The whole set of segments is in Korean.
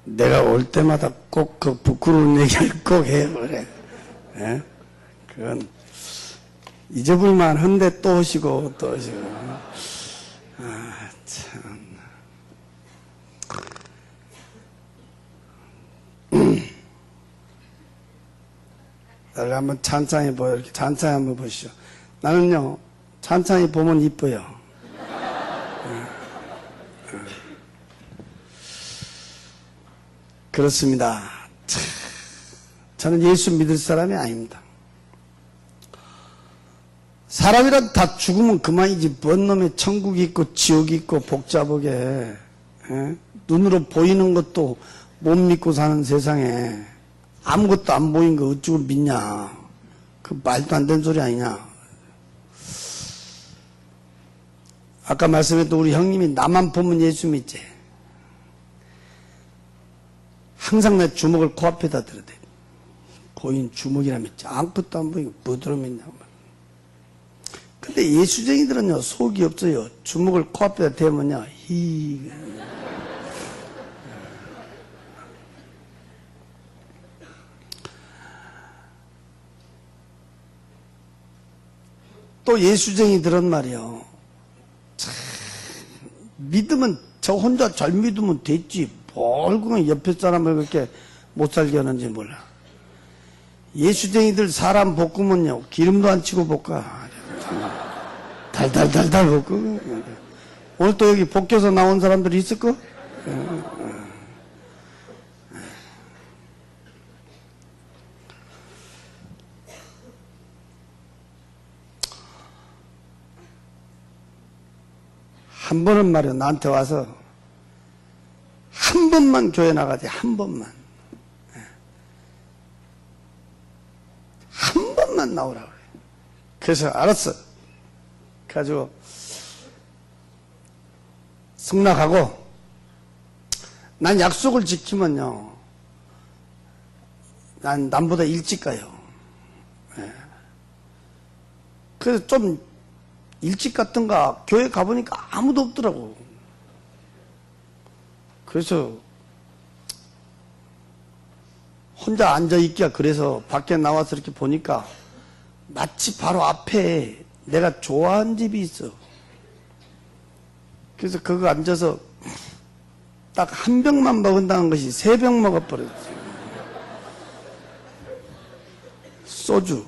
내가 올 때마다 꼭 그 부끄러운 얘기를 꼭 해요, 그래. 예? 그건 잊어볼만 한데 또 오시고, 또 오시고. 아, 참. 나를 한번 찬찬히 보여. 이렇게 찬찬히 한번 보시죠. 나는요, 찬찬히 보면 이뻐요. 그렇습니다. 저는 예수 믿을 사람이 아닙니다. 사람이라도 다 죽으면 그만이지. 뭔 놈의 천국이 있고 지옥이 있고 복잡하게 눈으로 보이는 것도 못 믿고 사는 세상에 아무것도 안 보인 거 어쩌고 믿냐. 그 말도 안 되는 소리 아니냐. 아까 말씀했던 우리 형님이 나만 보면 예수 믿지. 항상 내 주먹을 코앞에다 들어대. 고인 주먹이라 믿지. 아무것도 안 보이고 뭐들어 믿냐고. 근데 예수쟁이들은요, 속이 없어요. 주먹을 코앞에다 대면요, 또 예수쟁이들은 말이요. 참, 믿으면 저 혼자 잘 믿으면 됐지. 뭘 그냥 옆에 사람을 그렇게 못 살게 하는지 몰라. 예수쟁이들 사람 볶으면요, 기름도 안 치고 볶아. 달달달달 볶고. 오늘 또 여기 볶여서 나온 사람들이 있을까? 한 번은 말이야, 나한테 와서 한 번만 교회 나가지, 한 번만. 한 번만 나오라고 그래. 그래서 알았어. 그래가지고 승낙하고, 난 약속을 지키면요, 난 남보다 일찍 가요. 그래서 좀 일찍 갔던가 교회 가보니까 아무도 없더라고. 그래서 혼자 앉아있기가 그래서 밖에 나와서 이렇게 보니까 마치 바로 앞에 내가 좋아하는 집이 있어. 그래서 그거 앉아서 딱 한 병만 먹은다는 것이 3병 먹어버렸어. 소주.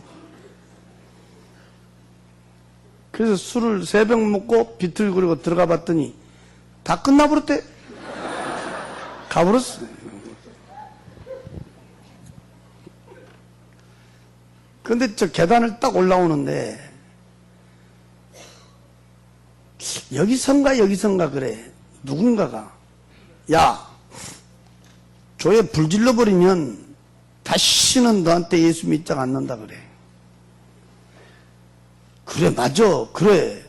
그래서 술을 3병 먹고 비틀거리고 들어가 봤더니 다 끝나버렸대. 가버렸어. 근데 저 계단을 딱 올라오는데 여기선가 그래. 누군가가, 야, 교회 불 질러버리면 다시는 너한테 예수 믿자고 않는다 그래. 그래, 맞아, 그래.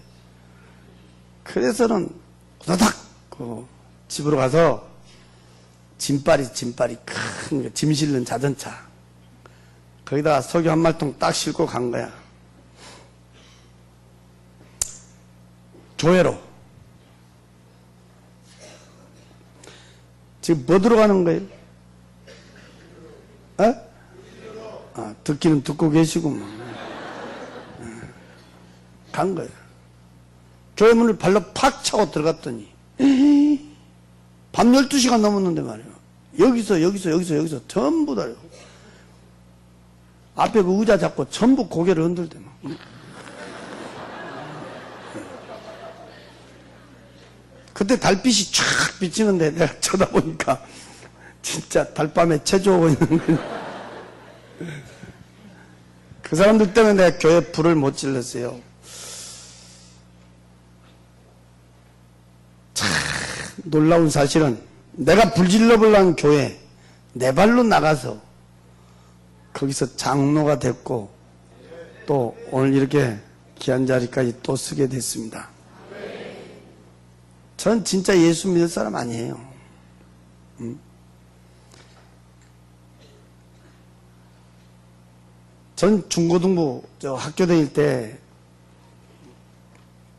그래서는 후다닥 집으로 가서 짐바리 큰 짐 실는 자전차 거기다가 석유 한 말통 딱 싣고 간 거야. 교회로. 지금 뭐 들어가는 거예요? 듣기는 듣고 계시고 간 거예요. 교회 문을 발로 팍 차고 들어갔더니 밤 12시가 넘었는데 말이에요. 여기서 전부 다요. 앞에 그 의자 잡고 전부 고개를 흔들대 막. 그때 달빛이 쫙 비치는데 내가 쳐다보니까 진짜 달밤에 체조하고 있는 거예요. 그 사람들 때문에 내가 교회 불을 못 질렀어요. 참 놀라운 사실은 내가 불 질러보려는 교회 내 발로 나가서 거기서 장로가 됐고 또 오늘 이렇게 귀한 자리까지 또 쓰게 됐습니다. 전 진짜 예수 믿을 사람 아니에요. 전 중고등부 학교 다닐 때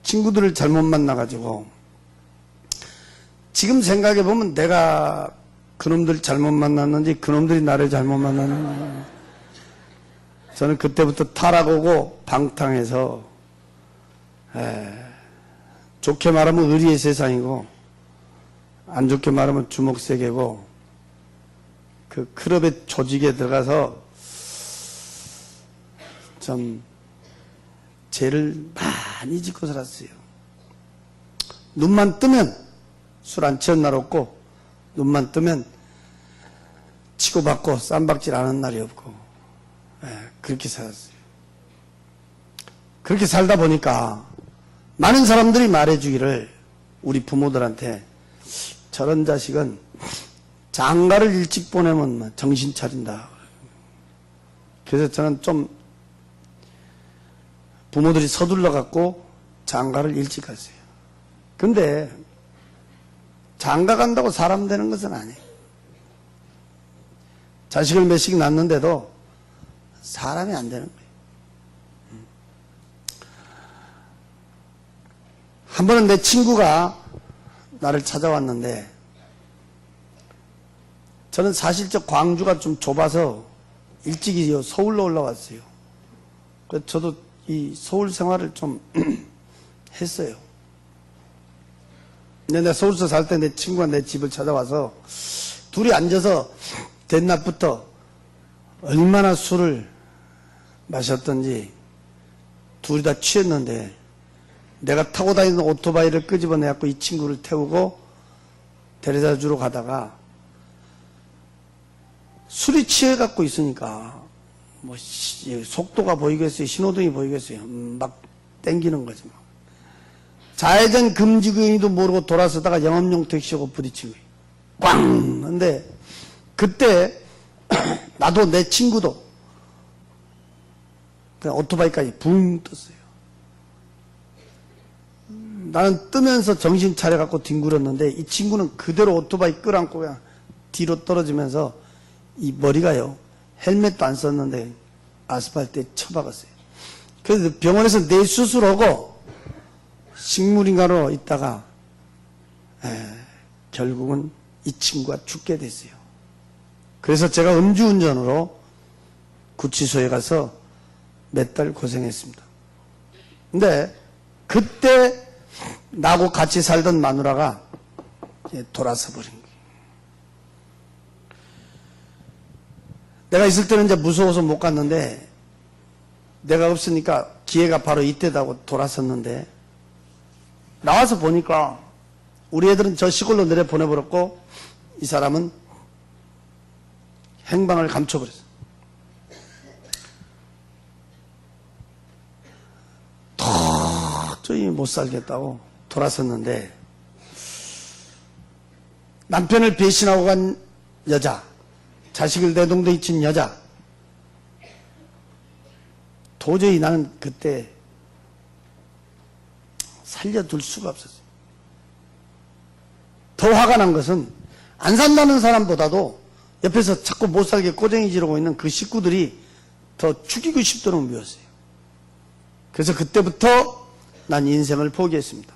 친구들을 잘못 만나가지고 지금 생각해보면 내가 그놈들 잘못 만났는지 그놈들이 나를 잘못 만났는지 저는 그때부터 타락하고 방탕해서 좋게 말하면 의리의 세상이고 안 좋게 말하면 주먹세계고 그 클럽의 조직에 들어가서 좀 죄를 많이 짓고 살았어요. 눈만 뜨면 술 안 취한 날 없고 눈만 뜨면 치고받고 쌈박질 안 하는 날이 없고 그렇게 살았어요. 그렇게 살다 보니까 많은 사람들이 말해주기를 우리 부모들한테 저런 자식은 장가를 일찍 보내면 정신 차린다. 그래서 저는 좀 부모들이 서둘러 갖고 장가를 일찍 갔어요. 근데 장가 간다고 사람 되는 것은 아니에요. 자식을 몇씩 낳는데도 사람이 안 되는 거예요. 한 번은 내 친구가 나를 찾아왔는데 저는 사실 저 광주가 좀 좁아서 일찍이 서울로 올라왔어요. 그래서 저도 이 서울 생활을 좀 했어요. 근데 내가 서울서 살 때 내 친구가 내 집을 찾아와서 둘이 앉아서 대낮부터 얼마나 술을 마셨던지 둘이 다 취했는데 내가 타고 다니는 오토바이를 끄집어내갖고 이 친구를 태우고 데려다 주러 가다가 술이 취해갖고 있으니까 뭐 속도가 보이겠어요, 신호등이 보이겠어요. 막 땡기는 거지 막. 좌회전 금지구역도 모르고 돌아서다가 영업용 택시하고 부딪힌 거예요. 꽝! 근데 그때 나도 내 친구도 그냥 오토바이까지 붕 떴어요. 나는 뜨면서 정신 차려갖고 뒹굴었는데 이 친구는 그대로 오토바이 끌어안고 그냥 뒤로 떨어지면서 이 머리가요, 헬멧도 안 썼는데 아스팔트에 쳐박았어요. 그래서 병원에서 뇌수술하고 식물인가로 있다가 결국은 이 친구가 죽게 됐어요. 그래서 제가 음주운전으로 구치소에 가서 몇 달 고생했습니다. 근데 그때 나하고 같이 살던 마누라가 돌아서 버린 거예요. 내가 있을 때는 이제 무서워서 못 갔는데 내가 없으니까 기회가 바로 이때다고 돌아섰는데 나와서 보니까 우리 애들은 저 시골로 내려 보내버렸고 이 사람은 행방을 감춰버렸어요. 도저히 못 살겠다고 돌아섰는데 남편을 배신하고 간 여자, 자식을 내동댕이 친 여자, 도저히 나는 그때 살려둘 수가 없었어요. 더 화가 난 것은 안 산다는 사람보다도 옆에서 자꾸 못 살게 꼬쟁이 지르고 있는 그 식구들이 더 죽이고 싶도록 미웠어요. 그래서 그때부터 난 인생을 포기했습니다.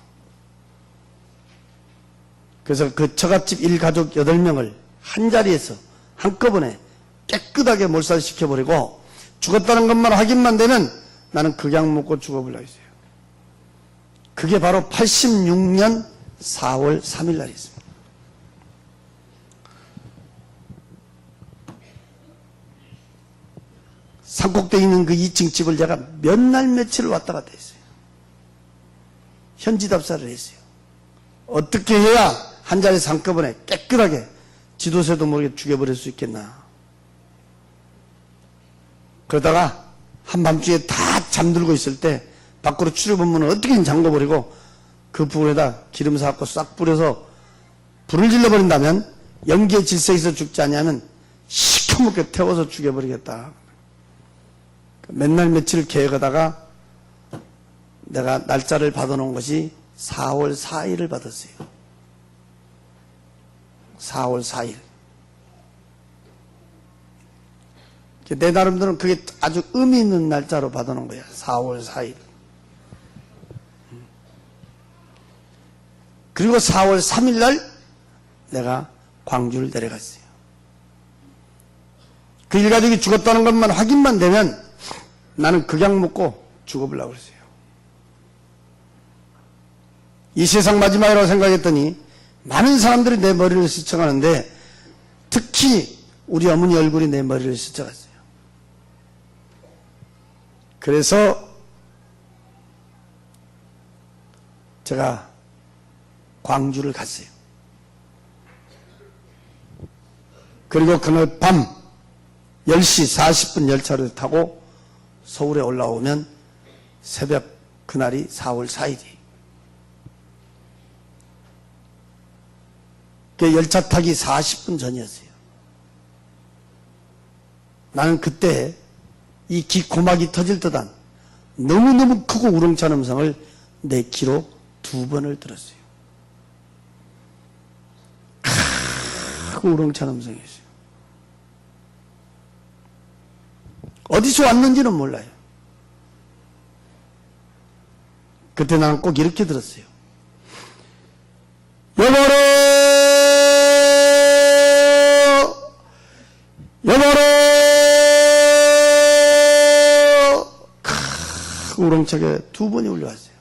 그래서 그 처갓집 일가족 8명을 한 자리에서 한꺼번에 깨끗하게 몰살시켜버리고 죽었다는 것만 확인만 되면 나는 극약 먹고 죽어보려고 했어요. 그게 바로 86년 4월 3일 날이었습니다. 산꼭대에 있는 그 2층 집을 제가 몇 날 며칠을 왔다 갔다 했어요. 현지답사를 했어요. 어떻게 해야 한 자리에서 한꺼번에 깨끗하게 지도새도 모르게 죽여버릴 수 있겠나. 그러다가 한밤중에 다 잠들고 있을 때 밖으로 출입문을 어떻게든 잠궈버리고 그 부분에다 기름 사갖고 싹 뿌려서 불을 질러버린다면 연기의 질색에서 죽지 않냐면 시커멓게 태워서 죽여버리겠다. 맨날 며칠 계획하다가 내가 날짜를 받아놓은 것이 4월 4일을 받았어요. 4월 4일. 내 나름대로는 그게 아주 의미 있는 날짜로 받아놓은 거야. 4월 4일. 그리고 4월 3일 날 내가 광주를 내려갔어요. 그 일가족이 죽었다는 것만 확인만 되면 나는 극약 먹고 죽어보려고 그랬어요. 이 세상 마지막이라고 생각했더니 많은 사람들이 내 머리를 스쳐가는데 특히 우리 어머니 얼굴이 내 머리를 스쳐갔어요. 그래서 제가 광주를 갔어요. 그리고 그날 밤 10시 40분 열차를 타고 서울에 올라오면 새벽 그날이 4월 4일이. 그 열차 타기 40분 전이었어요. 나는 그때 이 귀 고막이 터질 듯한 너무너무 크고 우렁찬 음성을 내 귀로 2번을 들었어요. 크고 우렁찬 음성이었어요. 어디서 왔는지는 몰라요. 그때 나는 꼭 이렇게 들었어요. 여보로, 여보로, 크고 우렁차게 2번이 울려왔어요.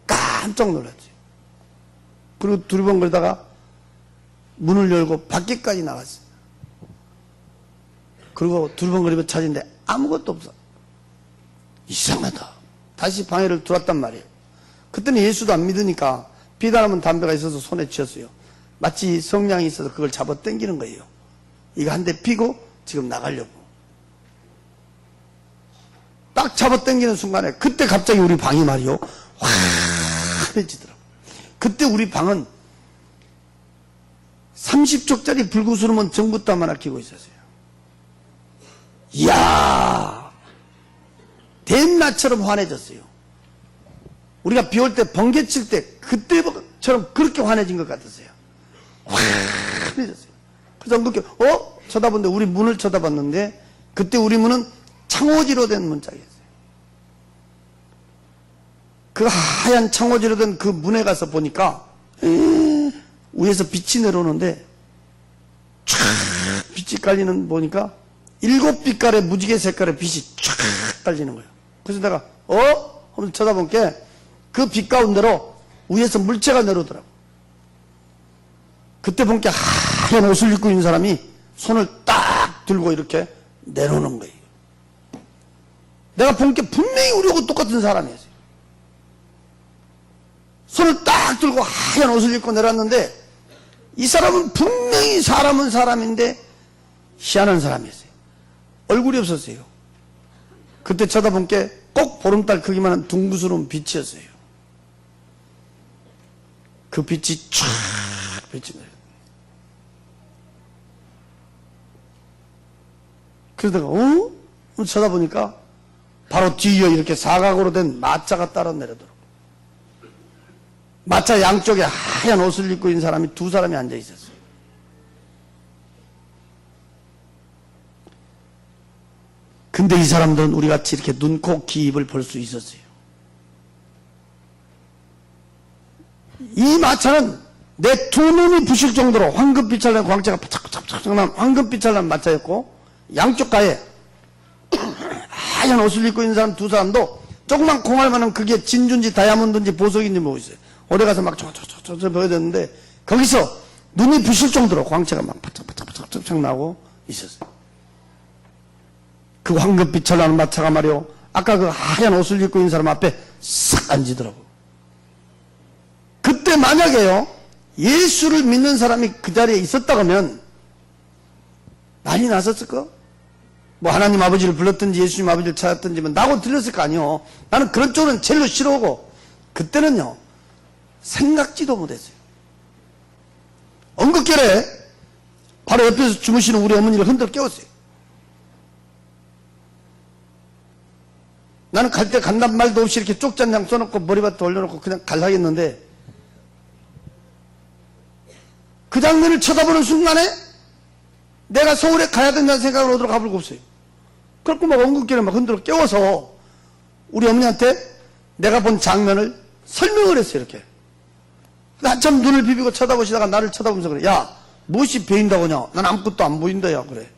깜짝 놀랐죠. 그리고 두리번거리다가 문을 열고 밖에까지 나갔어요. 그리고 두리번거리며 찾았는데 아무것도 없어. 이상하다. 다시 방에를 들어왔단 말이에요. 그때는 예수도 안 믿으니까 피다라면 담배가 있어서 손에 쥐었어요. 마치 성냥이 있어서 그걸 잡아 당기는 거예요. 이거 한 대 피고 지금 나가려고. 딱 잡아 당기는 순간에 그때 갑자기 우리 방이 말이요. 환해지더라고요. 그때 우리 방은 30쪽짜리 불구스름은 전부 다 하나 끼고 있었어요. 이야, 대낮처럼 환해졌어요. 우리가 비 올 때 번개 칠 때 그때처럼 그렇게 환해진 것 같았어요. 환해졌어요. 그래서 그렇게 쳐다봤는데 우리 문을 쳐다봤는데 그때 우리 문은 창호지로 된 문짝이었어요. 그 하얀 창호지로 된 그 문에 가서 보니까 위에서 빛이 내려오는데 쫙 빛이 깔리는 보니까 7빛깔의 무지개 색깔의 빛이 쫙 깔리는 거예요. 그래서 내가 하면서 쳐다본 게 그 빛 가운데로 위에서 물체가 내려오더라고. 그때 본 게 하얀 옷을 입고 있는 사람이 손을 딱 들고 이렇게 내려오는 거예요. 내가 본 게 분명히 우리하고 똑같은 사람이었어요. 손을 딱 들고 하얀 옷을 입고 내려왔는데 이 사람은 분명히 사람은 사람인데 희한한 사람이었어요. 얼굴이 없었어요. 그때 쳐다본 게 꼭 보름달 크기만한 둥그스러운 빛이었어요. 그 빛이 쫙 비치네요. 그래서 내가 쳐다보니까 바로 뒤에 이렇게 사각으로 된 마차가 따라 내려더라고요. 마차 양쪽에 하얀 옷을 입고 있는 사람이 2사람이 앉아 있었어요. 근데 이 사람들은 우리같이 이렇게 눈, 코, 귀, 입을 볼 수 있었어요. 이 마차는 내 2눈이 부실 정도로 황금빛을 낸 광채가 바짝바짝 난 황금빛을 난 마차였고 양쪽 가에 하얀 옷을 입고 있는 사람 2사람도 조그만 콩알만한 그게 진주인지 다이아몬드인지 보석인지 뭐 있어요. 오래 가서 막 저저저저 보여졌는데 거기서 눈이 부실 정도로 광채가 막 바짝바짝 나고 있었어요. 그 황금빛을 나는 마차가 말이요. 아까 그 하얀 옷을 입고 있는 사람 앞에 싹 앉으더라고. 그때 만약에요. 예수를 믿는 사람이 그 자리에 있었다고 하면 난리 났었을까? 뭐 하나님 아버지를 불렀든지 예수님 아버지를 찾았든지 뭐 나고 들렸을 거 아니요. 나는 그런 쪽은 제일로 싫어하고 그때는요. 생각지도 못했어요. 엉겁결에 바로 옆에서 주무시는 우리 어머니를 흔들어 깨웠어요. 나는 갈 때 간단 말도 없이 이렇게 쪽잔장 써놓고 머리밭에 올려놓고 그냥 갈라겠는데 그 장면을 쳐다보는 순간에 내가 서울에 가야 된다는 생각을 오도록 가불고 없어요. 그렇고 막 엉겁결에 막 흔들어 깨워서 우리 어머니한테 내가 본 장면을 설명을 했어요. 이렇게 한참 눈을 비비고 쳐다보시다가 나를 쳐다보면서 그래. 야, 무엇이 베인다고 하냐? 난 아무것도 안 보인다야. 그래.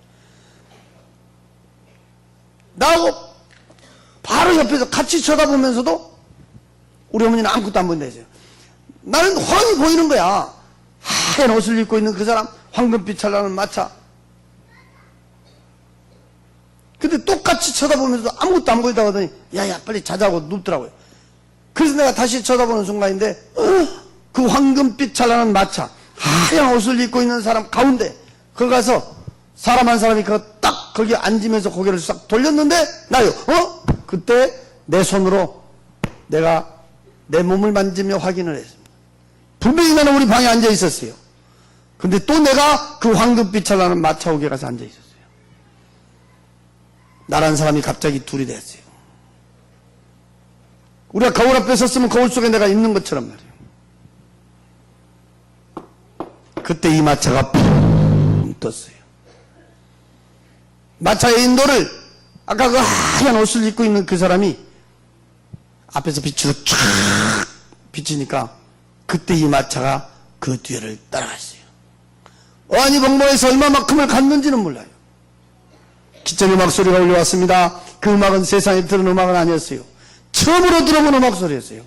나하고 바로 옆에서 같이 쳐다보면서도 우리 어머니는 아무것도 안 보인다 했어요. 나는 훤히 보이는 거야. 하얀 옷을 입고 있는 그 사람, 황금빛 찰나는 마차. 근데 똑같이 쳐다보면서도 아무것도 안 보인다고 하더니 야야 빨리 자자고 눕더라고요. 그래서 내가 다시 쳐다보는 순간인데 그 황금빛 찰나는 마차, 하얀 옷을 입고 있는 사람 가운데 거기 가서 사람 한 사람이 딱 거기 앉으면서 고개를 싹 돌렸는데 나요. 그때 내 손으로 내가 내 몸을 만지며 확인을 했습니다. 분명히 나는 우리 방에 앉아 있었어요. 근데 또 내가 그 황금빛 찰나는 마차 옥에 가서 앉아 있었어요. 나란 사람이 갑자기 둘이 됐어요. 우리가 거울 앞에 섰으면 거울 속에 내가 있는 것처럼 말이에요. 그때 이 마차가 푹 떴어요. 마차의 인도를 아까 그 하얀 옷을 입고 있는 그 사람이 앞에서 빛으로 쫙 비치니까 그때 이 마차가 그 뒤를 따라갔어요. 어안이벙벙해서 얼마만큼을 갔는지는 몰라요. 기존 음악 소리가 울려왔습니다. 그 음악은 세상에 들은 음악은 아니었어요. 처음으로 들어본 음악 소리였어요.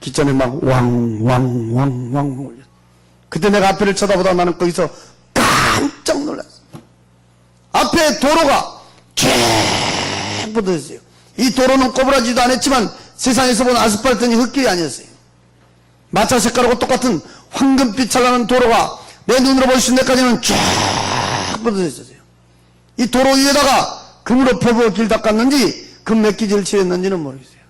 기존 음악 왕왕왕왕 울렸어요. 그때 내가 앞에를 쳐다보다 나는 거기서 깜짝 놀랐어요. 앞에 도로가 쫙 뻗어있어요. 이 도로는 꼬부라지도 않았지만 세상에서 본 아스팔트는 흙길이 아니었어요. 마차 색깔하고 똑같은 황금빛 찰나는 도로가 내 눈으로 볼 수 있는 데까지는 쫙 뻗어져 있었어요. 이 도로 위에다가 금으로 퍼부어 길 닦았는지 금 맺기질을 칠했는지는 모르겠어요.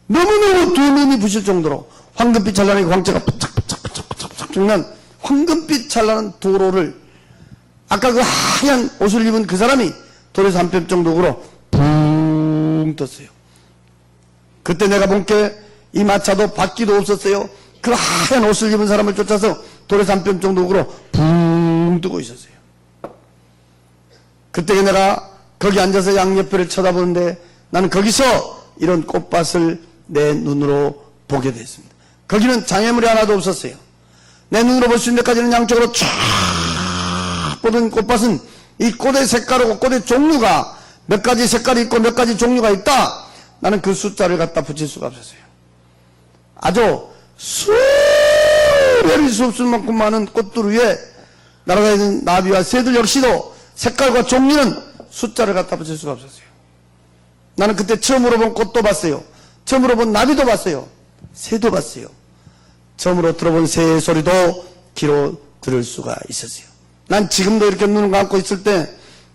너무너무 두 눈이 부실 정도로 황금빛 찰나는 광채가 푸착푸착푸착푸착 난 황금빛 찰나는 도로를 아까 그 하얀 옷을 입은 그 사람이 도로에서 한 뼘 정도로 붕 떴어요. 그때 내가 본 게 이 마차도 바퀴도 없었어요. 그 하얀 옷을 입은 사람을 쫓아서 도로에서 한 뼘 정도로 붕 뜨고 있었어요. 그때 내가 거기 앉아서 양옆을 쳐다보는데 나는 거기서 이런 꽃밭을 내 눈으로 보게 됐습니다. 거기는 장애물이 하나도 없었어요. 내 눈으로 볼 수 있는 데까지는 양쪽으로 쫙 뻗은 꽃밭은 이 꽃의 색깔하고 꽃의 종류가 몇 가지 색깔이 있고 몇 가지 종류가 있다. 나는 그 숫자를 갖다 붙일 수가 없었어요. 아주 수백이 수 없을 만큼 많은 꽃들 위에 날아다니는 나비와 새들 역시도 색깔과 종류는 숫자를 갖다 붙일 수가 없었어요. 나는 그때 처음으로 본 꽃도 봤어요. 처음으로 본 나비도 봤어요. 새도 봤어요. 처음으로 들어본 새의 소리도 귀로 들을 수가 있었어요. 난 지금도 이렇게 눈을 감고 있을 때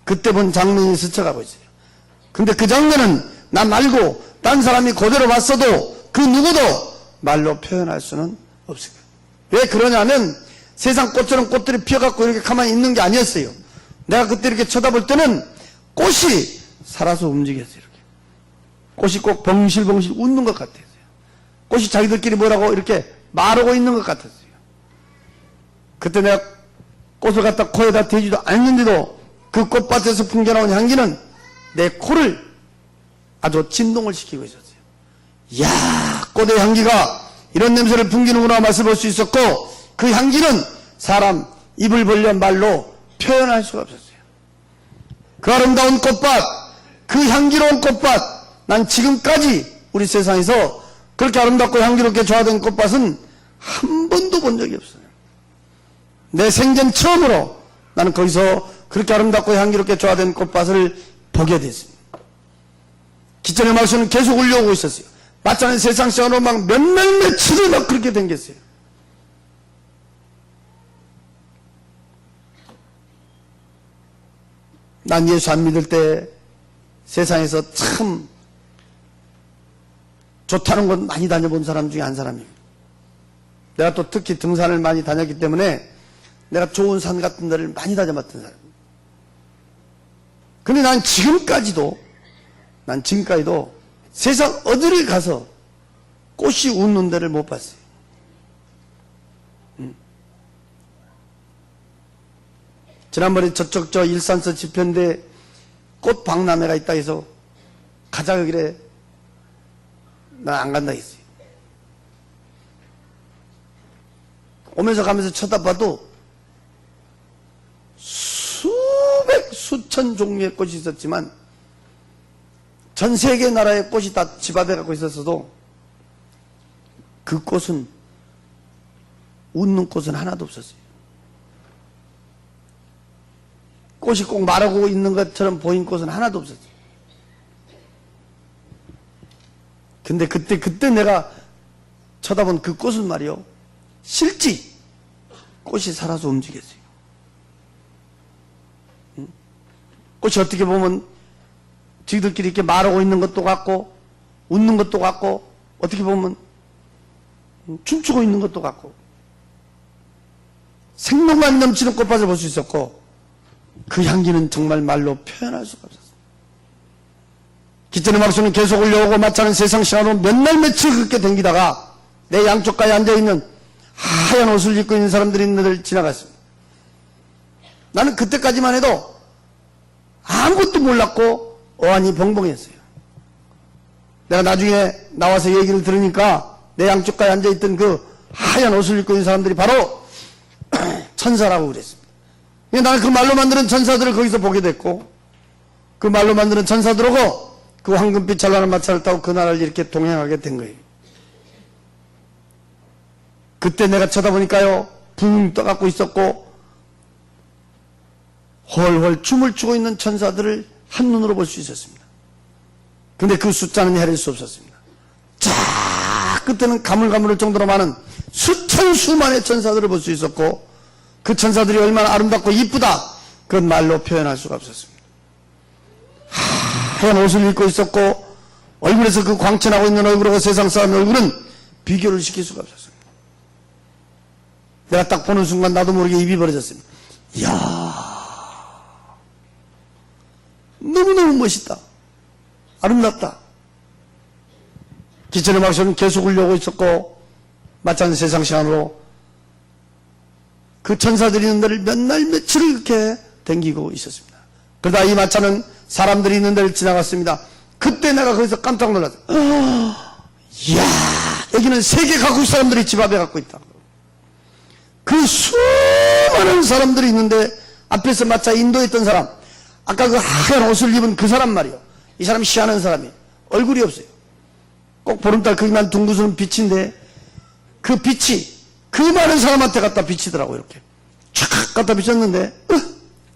그때 본 장면이 스쳐가고 있어요. 근데 그 장면은 나 말고 딴 사람이 그대로 봤어도 그 누구도 말로 표현할 수는 없을 거예요. 왜 그러냐면 세상 꽃처럼 꽃들이 피어갖고 이렇게 가만히 있는 게 아니었어요. 내가 그때 이렇게 쳐다볼 때는 꽃이 살아서 움직였어요. 이렇게. 꽃이 꼭 벙실벙실 웃는 것 같았어요. 꽃이 자기들끼리 뭐라고 이렇게 말하고 있는 것 같았어요. 그때 내가 꽃을 갖다 코에다 대지도 않는데도 그 꽃밭에서 풍겨나온 향기는 내 코를 아주 진동을 시키고 있었어요. 이야, 꽃의 향기가 이런 냄새를 풍기는구나 맛을 볼 수 있었고 그 향기는 사람 입을 벌려 말로 표현할 수가 없었어요. 그 아름다운 꽃밭, 그 향기로운 꽃밭, 난 지금까지 우리 세상에서 그렇게 아름답고 향기롭게 조화된 꽃밭은 한 번도 본 적이 없어요. 내 생전 처음으로 나는 거기서 그렇게 아름답고 향기롭게 조화된 꽃밭을 보게 됐습니다. 기존의 말씀은 계속 울려오고 있었어요. 마찬가지 세상 시간으로 막 몇날 며칠을 막 그렇게 댕겼어요. 난 예수 안 믿을 때 세상에서 참 좋다는 곳 많이 다녀본 사람 중에 한 사람입니다. 내가 또 특히 등산을 많이 다녔기 때문에 내가 좋은 산 같은 데를 많이 다녀봤던 사람입니다. 근데 난 지금까지도 세상 어디를 가서 꽃이 웃는 데를 못 봤어요. 지난번에 저쪽 저 일산서 지편대 꽃 박람회가 있다 해서 가자 그래. 난 안 간다 했어요. 오면서 가면서 쳐다봐도 수천 종류의 꽃이 있었지만 전 세계 나라의 꽃이 다 집합해 갖고 있었어도 그 꽃은 웃는 꽃은 하나도 없었어요. 꽃이 꼭 마르고 있는 것처럼 보인 꽃은 하나도 없었어요. 근데 그때 내가 쳐다본 그 꽃은 말이요, 실제 꽃이 살아서 움직였어요. 꽃이 어떻게 보면 지들끼리 이렇게 말하고 있는 것도 같고 웃는 것도 같고 어떻게 보면 춤추고 있는 것도 같고 생동감 넘치는 꽃밭을 볼 수 있었고 그 향기는 정말 말로 표현할 수가 없었어요. 기천의 막수는 계속 올려오고 마차는 세상 시간으로 몇 날 며칠 그렇게 댕기다가 내 양쪽가에 앉아있는 하얀 옷을 입고 있는 사람들이 있는 데를 지나갔습니다. 나는 그때까지만 해도 아무것도 몰랐고 어안이 벙벙했어요. 내가 나중에 나와서 얘기를 들으니까 내 양쪽가에 앉아있던 그 하얀 옷을 입고 있는 사람들이 바로 천사라고 그랬습니다. 나는 그 말로 만드는 천사들을 거기서 보게 됐고 그 말로 만드는 천사들하고 그 황금빛 찬란한 마차를 타고 그 나라를 이렇게 동행하게 된 거예요. 그때 내가 쳐다보니까요, 붕 떠갖고 있었고 헐헐 춤을 추고 있는 천사들을 한눈으로 볼 수 있었습니다. 근데 그 숫자는 헤아릴 수 없었습니다. 자, 그때는 가물가물할 정도로 많은 수천 수만의 천사들을 볼 수 있었고 그 천사들이 얼마나 아름답고 이쁘다 그건 말로 표현할 수가 없었습니다. 하얀 옷을 입고 있었고 얼굴에서 그 광채나고 있는 얼굴하고 세상 사람의 얼굴은 비교를 시킬 수가 없었습니다. 내가 딱 보는 순간 나도 모르게 입이 벌어졌습니다. 이야, 너무너무 멋있다. 아름답다. 기천의 막수는 계속 울려오고 있었고 마찬가지 세상 시간으로 그 천사들이 있는 데를 몇 날 며칠을 이렇게 댕기고 있었습니다. 그러다 이 마차는 사람들이 있는 데를 지나갔습니다. 그때 내가 거기서 깜짝 놀랐어요. 이야, 여기는 세계 각국 사람들이 집합해 갖고 있다. 그 수많은 사람들이 있는데 앞에서 마차 인도에 있던 사람, 아까 그 하얀 옷을 입은 그 사람 말이요, 이 사람이 시하는 사람이 얼굴이 없어요. 꼭 보름달 크기만 둥그스는 빛인데 그 빛이 그 많은 사람한테 갖다 비치더라고. 이렇게 촥 갖다 비쳤는데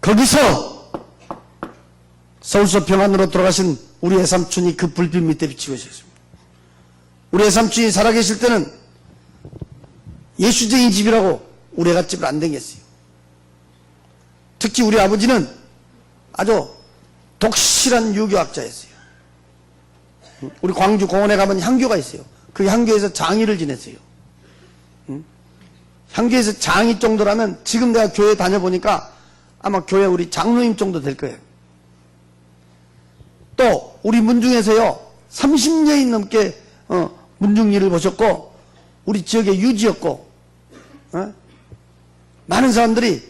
거기서 서울서 평안으로 돌아가신 우리 애삼촌이 그 불빛 밑에 비치고 있었습니다. 우리 애삼촌이 살아계실 때는 예수쟁이 집이라고 우리 애가 집을 안 댕겼어요. 특히 우리 아버지는 아주 독실한 유교학자였어요. 우리 광주 공원에 가면 향교가 있어요. 그 향교에서 장의를 지냈어요. 향교에서 장의 정도라면 지금 내가 교회 다녀보니까 아마 교회 우리 장로님 정도 될 거예요. 또 우리 문중에서요 30년이 넘게 문중 일을 보셨고 우리 지역의 유지였고 많은 사람들이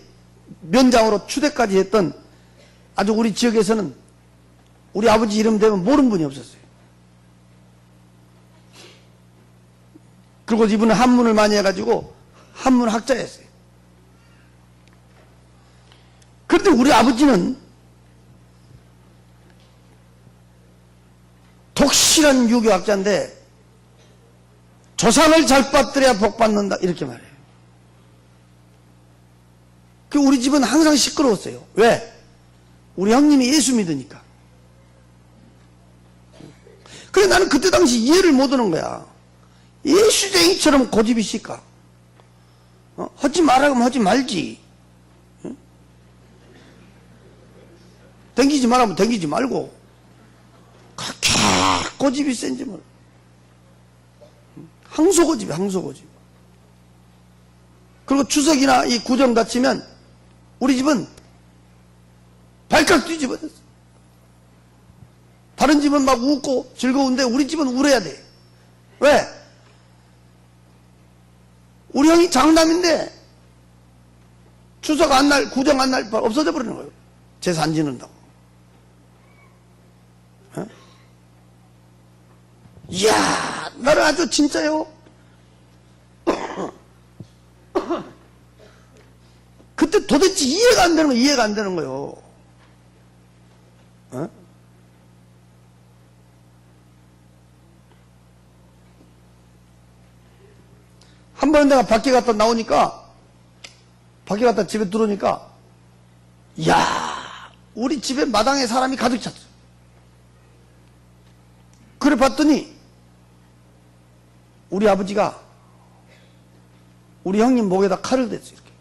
면장으로 추대까지 했던 아주 우리 지역에서는 우리 아버지 이름 되면 모르는 분이 없었어요. 그리고 이분은 한문을 많이 해가지고 한문 학자였어요. 그런데 우리 아버지는 독실한 유교학자인데 조상을 잘 받들여야 복 받는다 이렇게 말해요. 그 우리 집은 항상 시끄러웠어요. 왜? 우리 형님이 예수 믿으니까. 그래 나는 그때 당시 이해를 못하는 거야. 예수쟁이처럼 고집이 있을까? 하지 말라면 하지 말지. 댕기지 말라면 댕기지 말고. 그렇게 고집이 센지 몰라. 항소고집이야, 항소고집. 그리고 추석이나 이 구정 다치면 우리 집은 발칵 뒤집어졌어. 다른 집은 막 웃고 즐거운데 우리 집은 울어야 돼. 왜? 우리 형이 장남인데 추석 안 날, 구정 안 날 없어져 버리는 거예요. 제사 안 지는다고. 이야, 나는 아주 진짜요. 그때 도대체 이해가 안 되는 거예요. 이해가 안 되는 거예요. 한 번은 내가 밖에 갔다 나오니까, 밖에 갔다 집에 들어오니까, 이야, 우리 집에 마당에 사람이 가득 찼어. 그래 봤더니, 우리 아버지가 우리 형님 목에다 칼을 댔어요. 이렇게.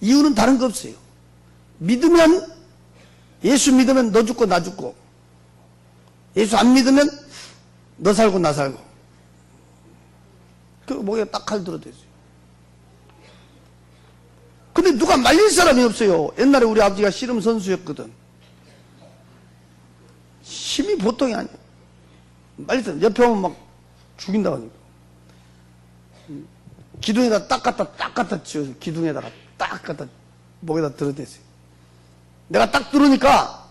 이유는 다른 거 없어요. 믿으면, 예수 믿으면 너 죽고 나 죽고, 예수 안 믿으면 너 살고 나 살고. 그 목에 딱 칼 들어댔어요. 근데 누가 말릴 사람이 없어요. 옛날에 우리 아버지가 씨름 선수였거든. 힘이 보통이 아니에요. 말릴 옆에 오면 막 죽인다고 하니까. 기둥에다 딱 갖다 치워서 기둥에다가 딱 갖다 목에다 들어댔어요. 내가 딱 들어오니까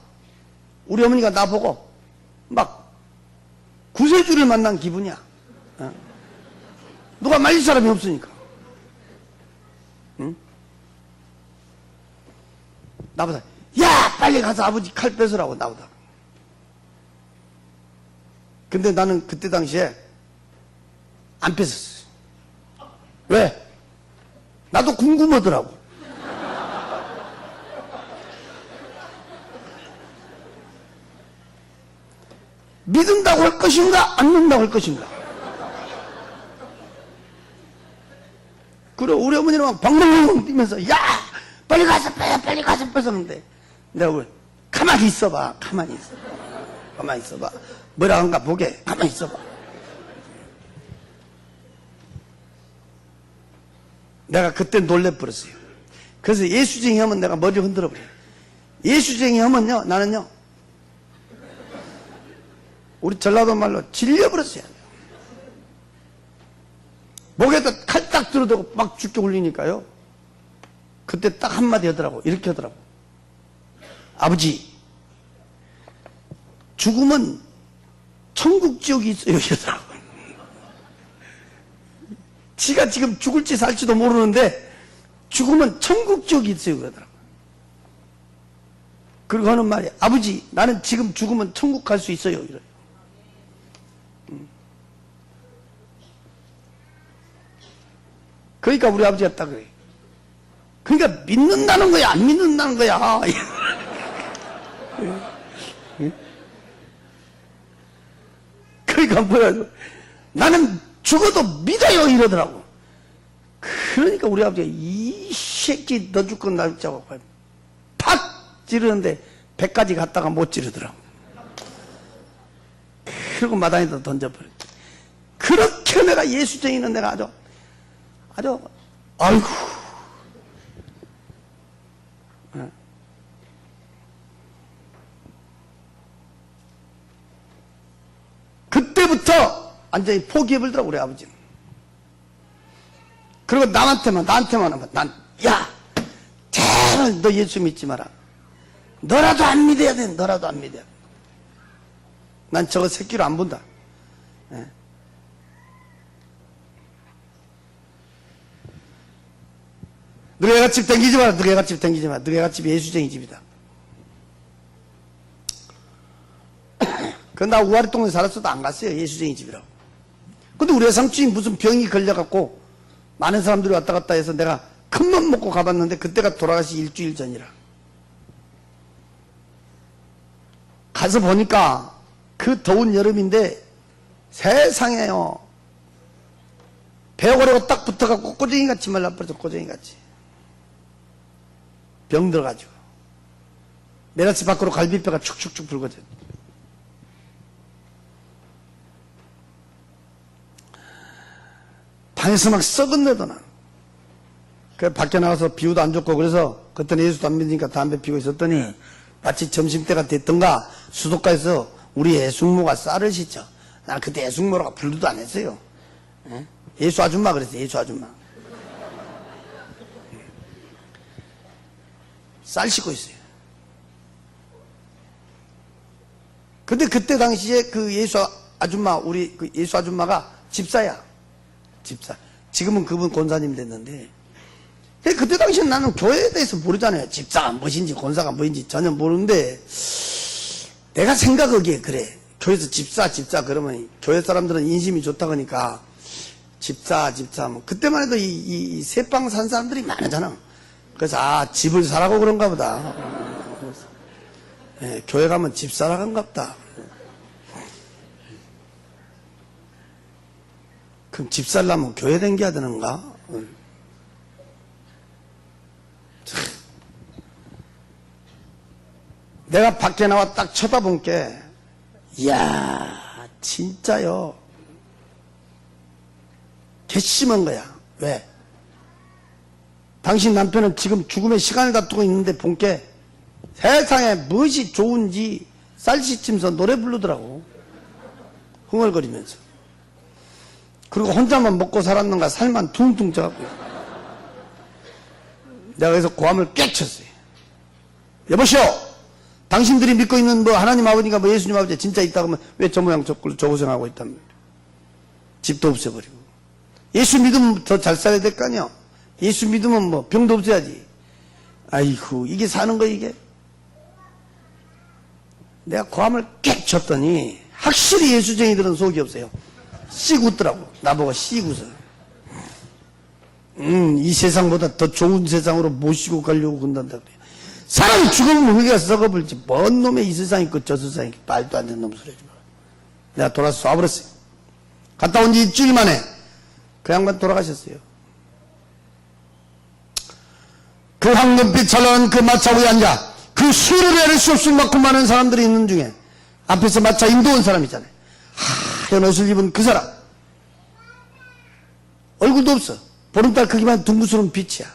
우리 어머니가 나보고 막 구세주를 만난 기분이야. 누가 말릴 사람이 없으니까. 응? 나보다 야 빨리 가서 아버지 칼 뺏으라고 나보다. 근데 나는 그때 당시에 안 뺏었어요. 왜? 나도 궁금하더라고. 믿는다고 할 것인가 안 믿는다고 할 것인가. 그래 우리 어머니는 막 방방방 뛰면서 야 빨리 가서 빼 빨리 가서 뺏었는데 내가 왜 가만히 있어봐 가만히 있어 가만히 있어봐 뭐라 한가 보게 가만히 있어봐. 내가 그때 놀래버렸어요. 그래서 예수쟁이 하면 내가 머리를 흔들어 버려요. 예수쟁이 하면요 나는요 우리 전라도 말로 질려버렸어요. 목에다 칼 딱 들어대고 막 죽게 울리니까요. 그때 딱 한마디 하더라고. 이렇게 하더라고. 아버지, 죽음은 천국 지옥이 있어요. 이러더라고. 지가 지금 죽을지 살지도 모르는데 죽음은 천국 지옥이 있어요. 그러더라고. 그리고 하는 말이 아버지, 나는 지금 죽으면 천국 갈 수 있어요. 이래요. 그러니까 우리 아버지가 딱 그래. 그러니까 믿는다는 거야, 안 믿는다는 거야. 그러니까 뭐야, 나는 죽어도 믿어요 이러더라고. 그러니까 우리 아버지가 이 새끼 너 죽고 나 죽자고 팍 찌르는데 100까지 갔다가 못 찌르더라고. 그리고 마당에다 던져버렸지. 그렇게 내가 예수쟁이는 내가 아주 아이고 그때부터 완전히 포기해버리더라고 우리 아버지는. 그리고 나한테만 하면 난 야 제발 너 예수 믿지 마라. 너라도 안 믿어야 돼. 너라도 안 믿어야 돼. 난 저거 새끼로 안 본다. 예. 너희 애가집 댕기지 마라. 너희 애가집 댕기지 마라. 너희 애가집 예수쟁이 집이다. 그 나 우아리 동네 살았어도 안 갔어요. 예수쟁이 집이라고. 근데 우리 외삼촌이 무슨 병이 걸려갖고 많은 사람들이 왔다 갔다 해서 내가 큰맘 먹고 가봤는데 그때가 돌아가시 일주일 전이라. 가서 보니까 그 더운 여름인데 세상에요. 배고래고 딱 붙어갖고 꼬쟁이같이 말라버려서 꼬쟁이같이. 병 들어가지고. 메라스 밖으로 갈비뼈가 축축축 붉어져. 방에서 막 썩은데도 난. 그 밖에 나가서 비유도 안 좋고 그래서 그때는 예수도 안 믿으니까 담배 피고 있었더니 마치 점심때가 됐던가 수도가에서 우리 애숙모가 쌀을 씻죠. 난 그때 애숙모라고 불러도 안 했어요. 예수 아줌마 그랬어요. 예수 아줌마. 쌀 씻고 있어요. 근데 그때 당시에 그 예수 아줌마, 우리 그 예수 아줌마가 집사야. 집사. 지금은 그분 권사님 됐는데. 그때 당시에 나는 교회에 대해서 모르잖아요. 집사가 무엇인지 권사가 무엇인지 전혀 모르는데 내가 생각하기에 그래. 교회에서 집사 그러면 교회 사람들은 인심이 좋다 그러니까 집사 뭐 그때만 해도 이 새빵 산 사람들이 많잖아. 그래서 집을 사라고 그런가 보다. 예, 교회 가면 집 사라 그런가 보다. 그럼 집 살려면 교회 댕겨야 되는가? 내가 밖에 나와 딱 쳐다본 게, 이야, 진짜요. 괘씸한 거야. 왜? 당신 남편은 지금 죽음의 시간을 다투고 있는데 본 게 세상에 무엇이 좋은지 쌀시치면서 노래 부르더라고. 흥얼거리면서. 그리고 혼자만 먹고 살았는가 살만 둥둥 쪄갖고. 내가 그래서 고함을 꿰쳤어요. 여보시오! 당신들이 믿고 있는 뭐 하나님 아버지가 뭐 예수님 아버지 진짜 있다고 하면 왜 저 모양 저 고생하고 있단 말이야. 집도 없애버리고. 예수 믿으면 더 잘 살아야 될 거 아니야. 예수 믿으면 뭐 병도 없어야지. 아이고 이게 사는 거 이게. 내가 고함을 꽥 쳤더니 확실히 예수쟁이들은 속이 없어요. 씩 웃더라고. 나보고 씩 웃어. 이 세상보다 더 좋은 세상으로 모시고 가려고 건단다 그래. 사람이 죽으면 흙에 썩어버리지. 뭔 놈의 이 세상이 있고 저 세상이 있고 말도 안 되는 놈 소리 하지 마. 내가 돌아서 쏴버렸어요. 갔다 온 지 일주일 만에 그 양반 돌아가셨어요. 그 황금빛 찬란한 그 마차 위에 앉아 그 수를 헤아릴 수 없을 만큼 많은 사람들이 있는 중에 앞에서 마차 인도온 사람이잖아요. 하얀 옷을 입은 그 사람. 얼굴도 없어. 보름달 크기만 둥그스러운 빛이야.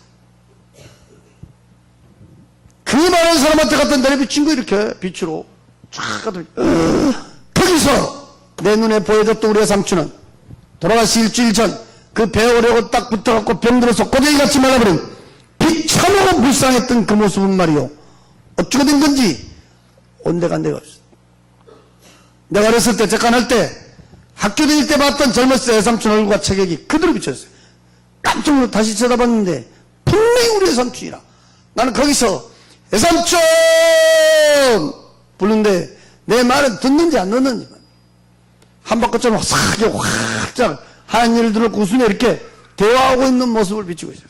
그 많은 사람한테 갖다 내려비친 거 이렇게 빛으로 쫙 가도 거기서 내 눈에 보여졌던 우리의 삼촌은 돌아가시 일주일 전 그 배 오려고 딱 붙어갖고 병들어서 꼬쟁이같이 말라버린 비참하고 불쌍했던 그 모습은 말이요 어쩌고 된 건지 온데간데가 없어. 내가 어렸을 때 잠깐 때 학교 다닐 때 봤던 젊었을 때 외삼촌 얼굴과 체격이 그대로 비쳤어요. 깜짝 놀라 다시 쳐다봤는데 분명히 우리의 삼촌이라. 나는 거기서 외삼촌 부르는데 내 말은 듣는지 안 듣는지 한바퀴처럼 싹 확짝 하얀 일을 들고 웃으며 이렇게 대화하고 있는 모습을 비추고 있었어요.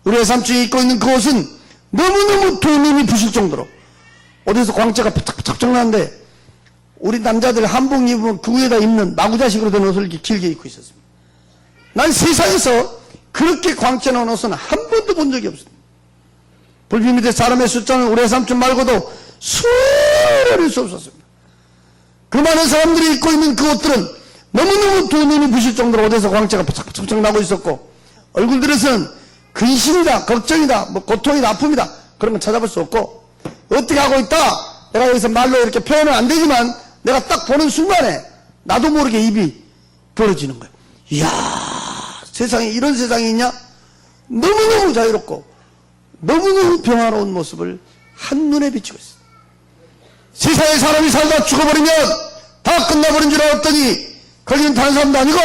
우리 외삼촌이 입고 있는 그 옷은 너무너무 두 눈이 부실 정도로 어디서 광채가 부착부착 나는데 우리 남자들 한복 입으면 그 위에다 입는 마구자식으로 된 옷을 이렇게 길게 입고 있었습니다. 난 세상에서 그렇게 광채 나온 옷은 한 번도 본 적이 없습니다. 불빛 밑에 사람의 숫자는 우리 외삼촌 말고도 수를 수 없었습니다. 그 많은 사람들이 입고 있는 그 옷들은 너무너무 두 눈이 부실 정도로 어디서 광채가 부착부착 나고 있었고 얼굴들에서는 근심이다, 걱정이다, 뭐 고통이다, 아픔이다 그런 건 찾아볼 수 없고 어떻게 하고 있다 내가 여기서 말로 이렇게 표현은 안 되지만 내가 딱 보는 순간에 나도 모르게 입이 벌어지는 거예요. 이야 세상에 이런 세상이 있냐? 너무너무 자유롭고 너무너무 평화로운 모습을 한눈에 비추고 있어요. 세상에 사람이 살다 죽어버리면 다 끝나버린 줄 알았더니 거기는 다른 사람도 아니고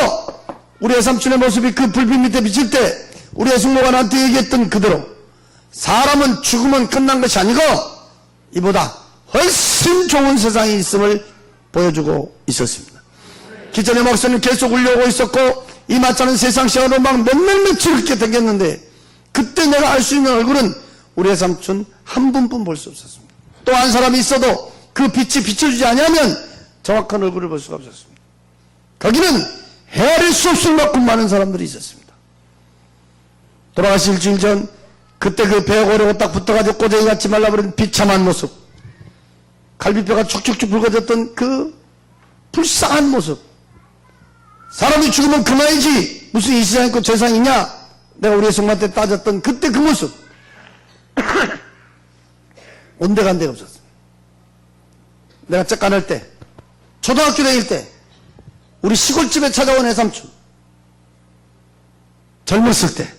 우리 외삼촌의 모습이 그 불빛 밑에 비칠 때 우리 외숙모가 나한테 얘기했던 그대로 사람은 죽으면 끝난 것이 아니고 이보다 훨씬 좋은 세상이 있음을 보여주고 있었습니다. 기존의 목소리는 계속 울려오고 있었고 이 마차는 세상 시간으로 막 몇날 며칠 이렇게 당겼는데 그때 내가 알 수 있는 얼굴은 우리 외삼촌 한 분뿐 볼 수 없었습니다. 또 한 사람이 있어도 그 빛이 비춰주지 않으면 정확한 얼굴을 볼 수가 없었습니다. 거기는 헤아릴 수 없을 만큼 많은 사람들이 있었습니다. 돌아가시 일주일 전 그때 그 배에 오려고 딱 붙어가지고 꼬쟁이같이 말라버린 비참한 모습 갈비뼈가 축축축 붉어졌던 그 불쌍한 모습 사람이 죽으면 그만이지 무슨 이 세상 있고 저 세상 있냐 내가 우리 성마한테 따졌던 그때 그 모습 온데간데가 없었습니다. 내가 짝간할 때 초등학교 다닐 때 우리 시골집에 찾아온 외삼촌 젊었을 때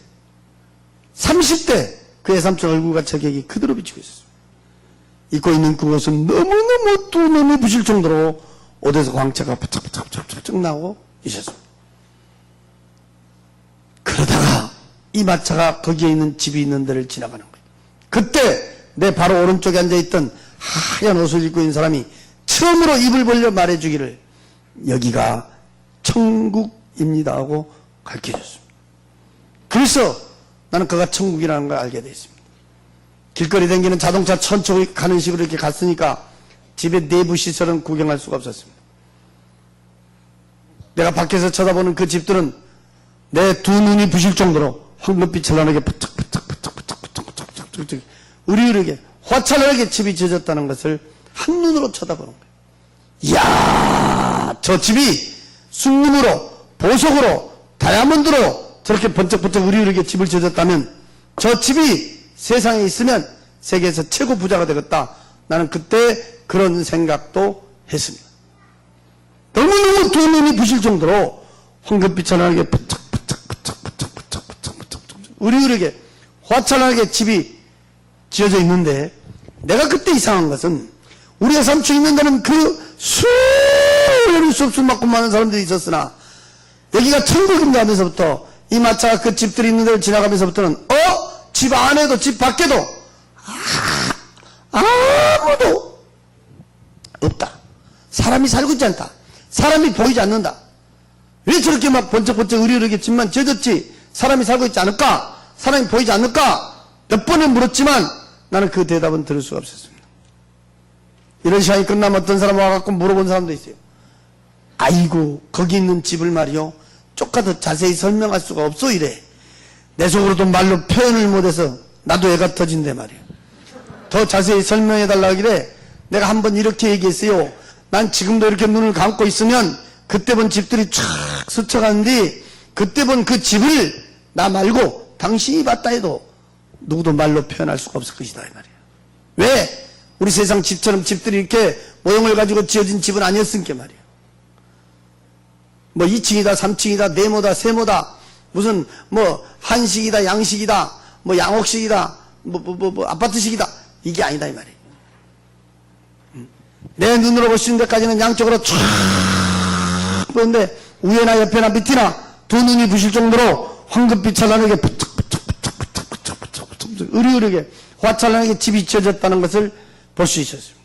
30대 그 외삼촌 얼굴과 체격이 그대로 비치고 있었습니다. 입고 있는 그 옷은 너무너무 두 눈이 부실 정도로 옷에서 광채가 바짝바짝 나고 있었습니다. 그러다가 이 마차가 거기에 있는 집이 있는 데를 지나가는 거예요. 그때 내 바로 오른쪽에 앉아있던 하얀 옷을 입고 있는 사람이 처음으로 입을 벌려 말해주기를 여기가 천국입니다 하고 가르쳐줬습니다. 그래서 나는 그가 천국이라는 걸 알게 됐습니다. 길거리 다니는 자동차 천천히 가는 식으로 이렇게 갔으니까 집의 내부 시설은 구경할 수가 없었습니다. 내가 밖에서 쳐다보는 그 집들은 내 두 눈이 부실 정도로 황금빛 찬란하게 부쩍부쩍 으리으리게 화찬하게 집이 지어졌다는 것을 한눈으로 쳐다보는 거예요. 이야, 저 집이 순금으로 보석으로 다이아몬드로 저렇게 번쩍번쩍 으리으리게 집을 지어졌다면 저 집이 세상에 있으면 세계에서 최고 부자가 되겠다. 나는 그때 그런 생각도 했습니다. 너무너무 두 눈이 부실 정도로 황금빛 찬란하게 으리으리게 화찬하게 집이 지어져 있는데 내가 그때 이상한 것은 우리가 삼촌 있는 데는 그 수많은 수없이 많고 많은 사람들이 있었으나 여기가 천국인가 하면서부터 이 마차가 그 집들이 있는 데를 지나가면서부터는 집 안에도 집 밖에도 아무도 없다. 사람이 살고 있지 않다. 사람이 보이지 않는다. 왜 저렇게 막 번쩍번쩍 으리으리게 집만 지어졌지? 사람이 살고 있지 않을까? 사람이 보이지 않을까? 몇 번을 물었지만 나는 그 대답은 들을 수가 없었습니다. 이런 시간이 끝나면 어떤 사람 와갖고 물어본 사람도 있어요. 아이고 거기 있는 집을 말이요 쪼까더 자세히 설명할 수가 없어 이래. 내 속으로도 말로 표현을 못해서 나도 애가 터진대 말이야. 더 자세히 설명해달라 하길래 내가 한번 이렇게 얘기했어요. 난 지금도 이렇게 눈을 감고 있으면 그때 본 집들이 쫙 스쳐가는데 그때 본 그 집을 나 말고 당신이 봤다 해도 누구도 말로 표현할 수가 없을 것이다 이 말이야. 왜? 우리 세상 집처럼 집들이 이렇게 모형을 가지고 지어진 집은 아니었으니까 말이야. 뭐 2층이다 3층이다 네모다 세모다 무슨 뭐 한식이다 양식이다 뭐 양옥식이다 뭐 아파트식이다 이게 아니다 이 말이야. 내 눈으로 볼 수 있는 데까지는 양쪽으로 쫙 보는데 위에나 옆에나 밑이나 두 눈이 부실 정도로 황금빛 찬란하게 으리으리게 화찬란하게 집이 지어졌다는 것을 볼 수 있었습니다.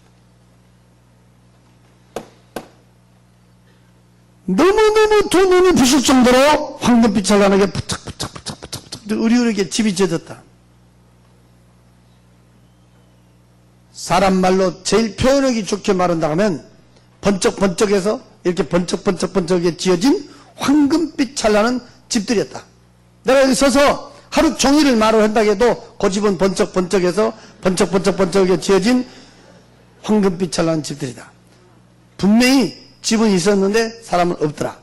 너무너무 두 눈이 부실 정도로 황금빛 찬란하게 으리으리게 집이 지어졌다. 사람 말로 제일 표현하기 좋게 말한다 하면 번쩍번쩍해서 이렇게 번쩍번쩍번쩍하게 지어진 황금빛 찬란한 집들이었다. 내가 여기 서서 하루 종일을 말을 한다 해도 그 집은 번쩍번쩍해서 번쩍번쩍번쩍하게 지어진 황금빛 찬란한 집들이다. 분명히 집은 있었는데 사람은 없더라.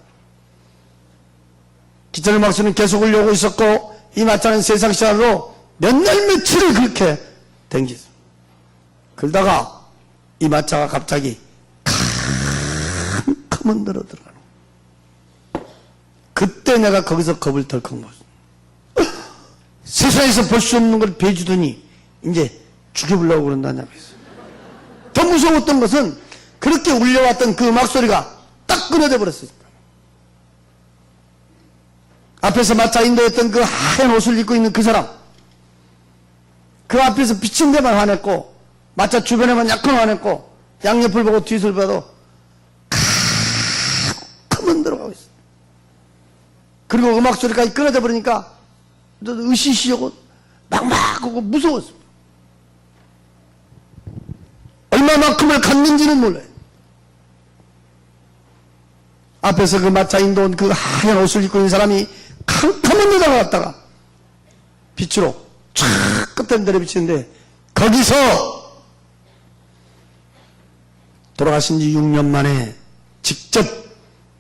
기철 막수는 계속 울려오고 있었고 이 마차는 세상 시간으로 몇 날 며칠을 그렇게 댕겼습니다. 그러다가 이 마차가 갑자기 캄캄한 데로 들어가는 거예요. 그때 내가 거기서 겁을 덜컥 먹었어요. 세상에서 볼 수 없는 걸 베주더니 이제 죽여보려고 그런다냐고 했어요. 더 무서웠던 것은 그렇게 울려왔던 그 음악 소리가 딱 끊어져 버렸어요. 앞에서 마차 인도했던 그 하얀 옷을 입고 있는 그 사람, 그 앞에서 비친 데만 화냈고 마차 주변에만 약간 화냈고 양옆을 보고 뒤를 봐도 가만 들어가고 있어. 그리고 음악 소리까지 끊어져 버리니까 으시시하고 막막하고 무서웠습니다. 얼마만큼을 갔는지는 몰라요. 앞에서 그 마차 인도온 그 하얀 옷을 입고 있는 사람이 캄캄한 데다가 갔다가 빛으로 쫙 끝에 내려비치는데 거기서 돌아가신 지 6년 만에 직접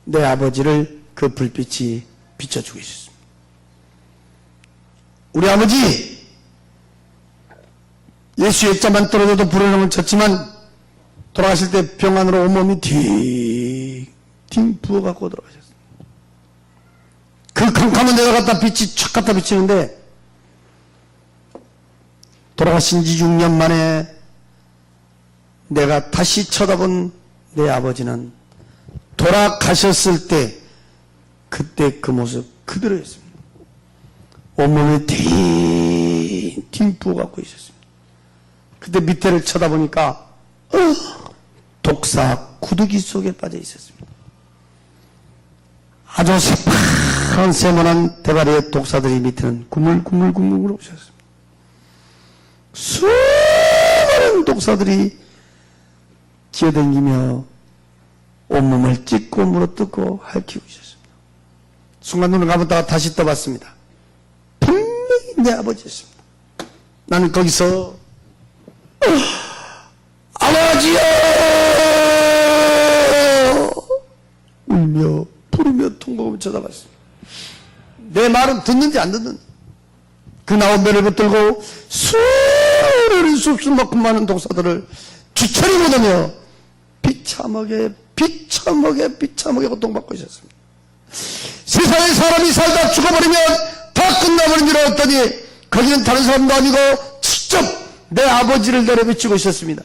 내 아버지를 그 불빛이 비춰주고 있었습니다. 우리 아버지 예수의 자만 떨어져도 불어령을 쳤지만 돌아가실 때 병안으로 온몸이 딩 부어갖고 돌아가셨어요. 그 캄캄한 데다 갖다 빛이 촥 갖다 비치는데 돌아가신 지 6년 만에 내가 다시 쳐다본 내 아버지는 돌아가셨을 때 그때 그 모습 그대로였습니다. 온몸에 딩 부어갖고 있었습니다. 그때 밑에를 쳐다보니까 독사 구더기 속에 빠져 있었습니다. 아주 새파란 세모난 대가리의 독사들이 밑에는 구물구물구물 오셨습니다. 수많은 독사들이 기어다니며 온몸을 찢고 물어뜯고 핥히고 있었습니다. 순간 눈을 감았다가 다시 떠봤습니다. 분명히 내 아버지였습니다. 나는 거기서 아버지여 울며 부르며 통곡하며 쳐다봤습니다. 내 말은 듣는지 안 듣는지. 그 나온 배를 붙들고 수많은 숲수만큼 많은 독사들을 주철이 묻으며 비참하게 고통받고 있었습니다. 세상에 사람이 살다 죽어버리면 다 끝나버린 줄 알았더니 거기는 다른 사람도 아니고 직접 내 아버지를 내려비치고 있었습니다.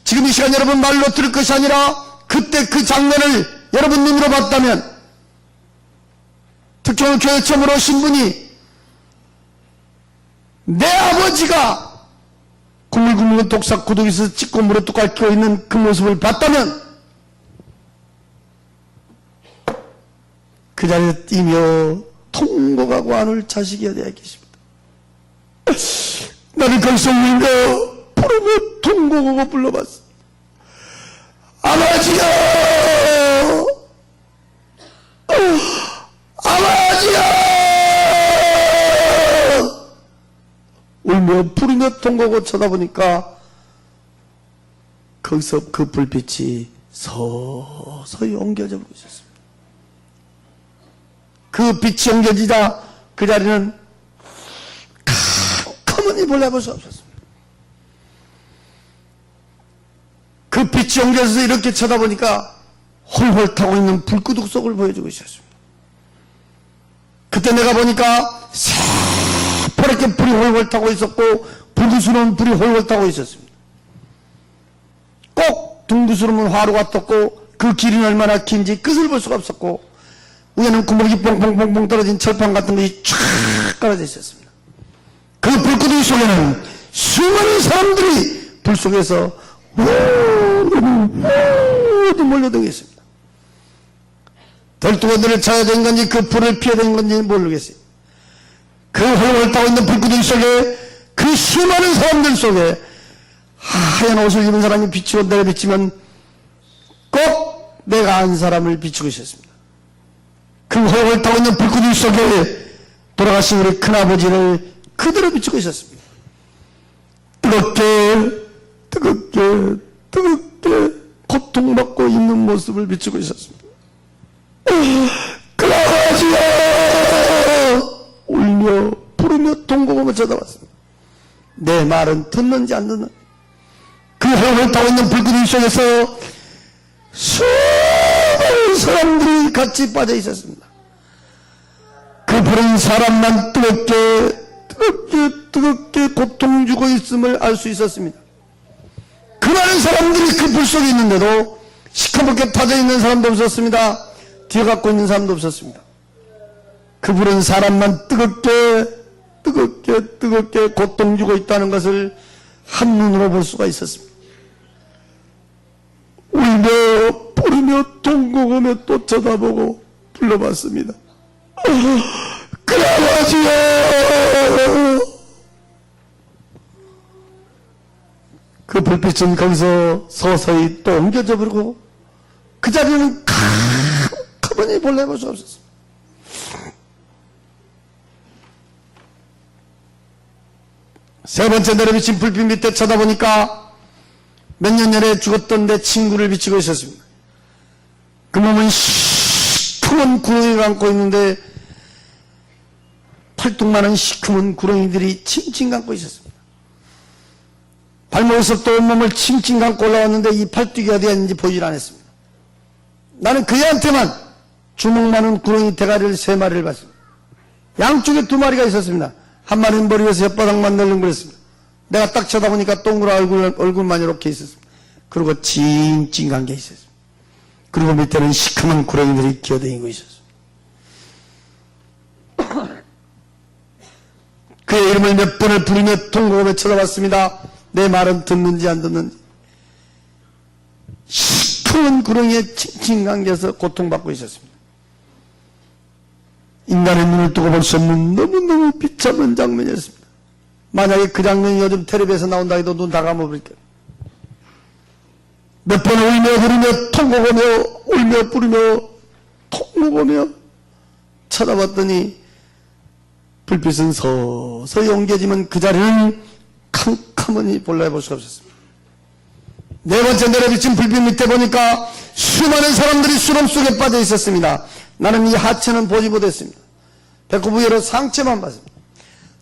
지금 이 시간 여러분 말로 들을 것이 아니라 그때 그 장면을 여러분 눈으로 봤다면 특히 오늘 교회 처음으로 오신 분이 내 아버지가 구물구물 독사 구덩이에서 찢고 물어뜯고 앓고 있는 그 모습을 봤다면 그 자리에 뛰며 통곡하고 안을 자식이어야 되겠습니다. 나는 거기서 울며 부르며 통곡하고 불러봤어. 아버지여! 아버지여! 울며 부르며 통곡하고 쳐다보니까 거기서 그 불빛이 서서히 옮겨져 버리고 있었습니다. 그 빛이 옮겨지자 그 자리는 가만히 몰라볼 수 없었습니다. 그 빛이 옮겨져서 이렇게 쳐다보니까 홀홀 타고 있는 불구둑 속을 보여주고 있었습니다. 그때 내가 보니까 새파랗게 불이 홀홀 타고 있었고 불구스러운 불이 홀홀 타고 있었습니다. 꼭 둥그스러운 화로가 떴고 그 길이는 얼마나 긴지 끝을 볼 수가 없었고 위에는 구멍이 뽕뽕뽕뽕 떨어진 철판 같은 것이 쫙 깔아져 있었습니다. 그 불구덩이 속에는 수많은 사람들이 불 속에서 우우우우 몰려들고 있습니다. 덜뚜거들을 찾아야 되는 건지 그 불을 피해야 되는 건지 모르겠어요. 그 홀홀 타고 있는 불구덩이 속에 그 수많은 사람들 속에 하얀 옷을 입은 사람이 비치고 내려 비치면 꼭 내가 안 사람을 비추고 있었습니다. 그 홀홀 타고 있는 불구덩이 속에 돌아가신 우리 큰아버지를 그대로 비추고 있었습니다. 뜨겁게 고통받고 있는 모습을 비추고 있었습니다. 큰아버지여! 울며 부르며 통곡하며 쳐다봤습니다. 내 말은 듣는지 안 듣는지. 그 홀홀 타고 있는 불구덩이 속에서 수많은 사람들이 같이 빠져 있었습니다. 그 불은 사람만 뜨겁게 고통 주고 있음을 알 수 있었습니다. 그 많은 사람들이 그 불 속에 있는데도 시커멓게 타져 있는 사람도 없었습니다. 뒤에 갖고 있는 사람도 없었습니다. 그 불은 사람만 뜨겁게 고통 주고 있다는 것을 한눈으로 볼 수가 있었습니다. 울며 부르며 통곡하며 또 쳐다보고 불러봤습니다. 큰아버지여! 그 불빛은 거기서 서서히 또 옮겨져 버리고 그 자리는 가만히 몰라볼 수 없었습니다. 세 번째 내려비친 불빛 밑에 쳐다보니까 몇 년 전에 죽었던 내 친구를 비치고 있었습니다. 그 몸은 시커먼 구렁이를 안고 있는데 팔뚝만한 시커먼 구렁이들이 칭칭 감고 있었습니다. 발목에서부터 온몸을 칭칭 감고 올라왔는데 이 팔뚝이 어디 갔는지 보질 않았습니다. 나는 그 애한테만 주먹만한 구렁이 대가리를 3마리를 봤습니다. 양쪽에 2마리가 있었습니다. 한 마리는 머리 위에서 혓바닥만 널렁거렸습니다. 내가 딱 쳐다보니까 동그란 얼굴만 이렇게 있었습니다. 그리고 찡찡한 게 있었습니다. 그리고 밑에는 시커먼 구렁이들이 기어다니고 있었습니다. 그의 이름을 몇 번을 부르며 통곡하며 쳐다봤습니다. 내 말은 듣는지 안 듣는지. 뜨거운 구렁이에 칭칭 감겨서 고통받고 있었습니다. 인간의 눈을 뜨고 볼 수 없는 너무너무 비참한 장면이었습니다. 만약에 그 장면이 요즘 텔레비에서 나온다 해도 눈 다 감아버릴게요. 몇 번 울며 부르며 통곡하며 울며 부르며 통곡하며 쳐다봤더니 불빛은 서서히 옮겨지면 그 자리는 캄캄하니 볼라볼 수가 없었습니다. 네 번째 내려비친 불빛 밑에 보니까 수많은 사람들이 수렁 속에 빠져 있었습니다. 나는 이 하체는 보지 못했습니다. 배꼽 위로 상체만 봤습니다.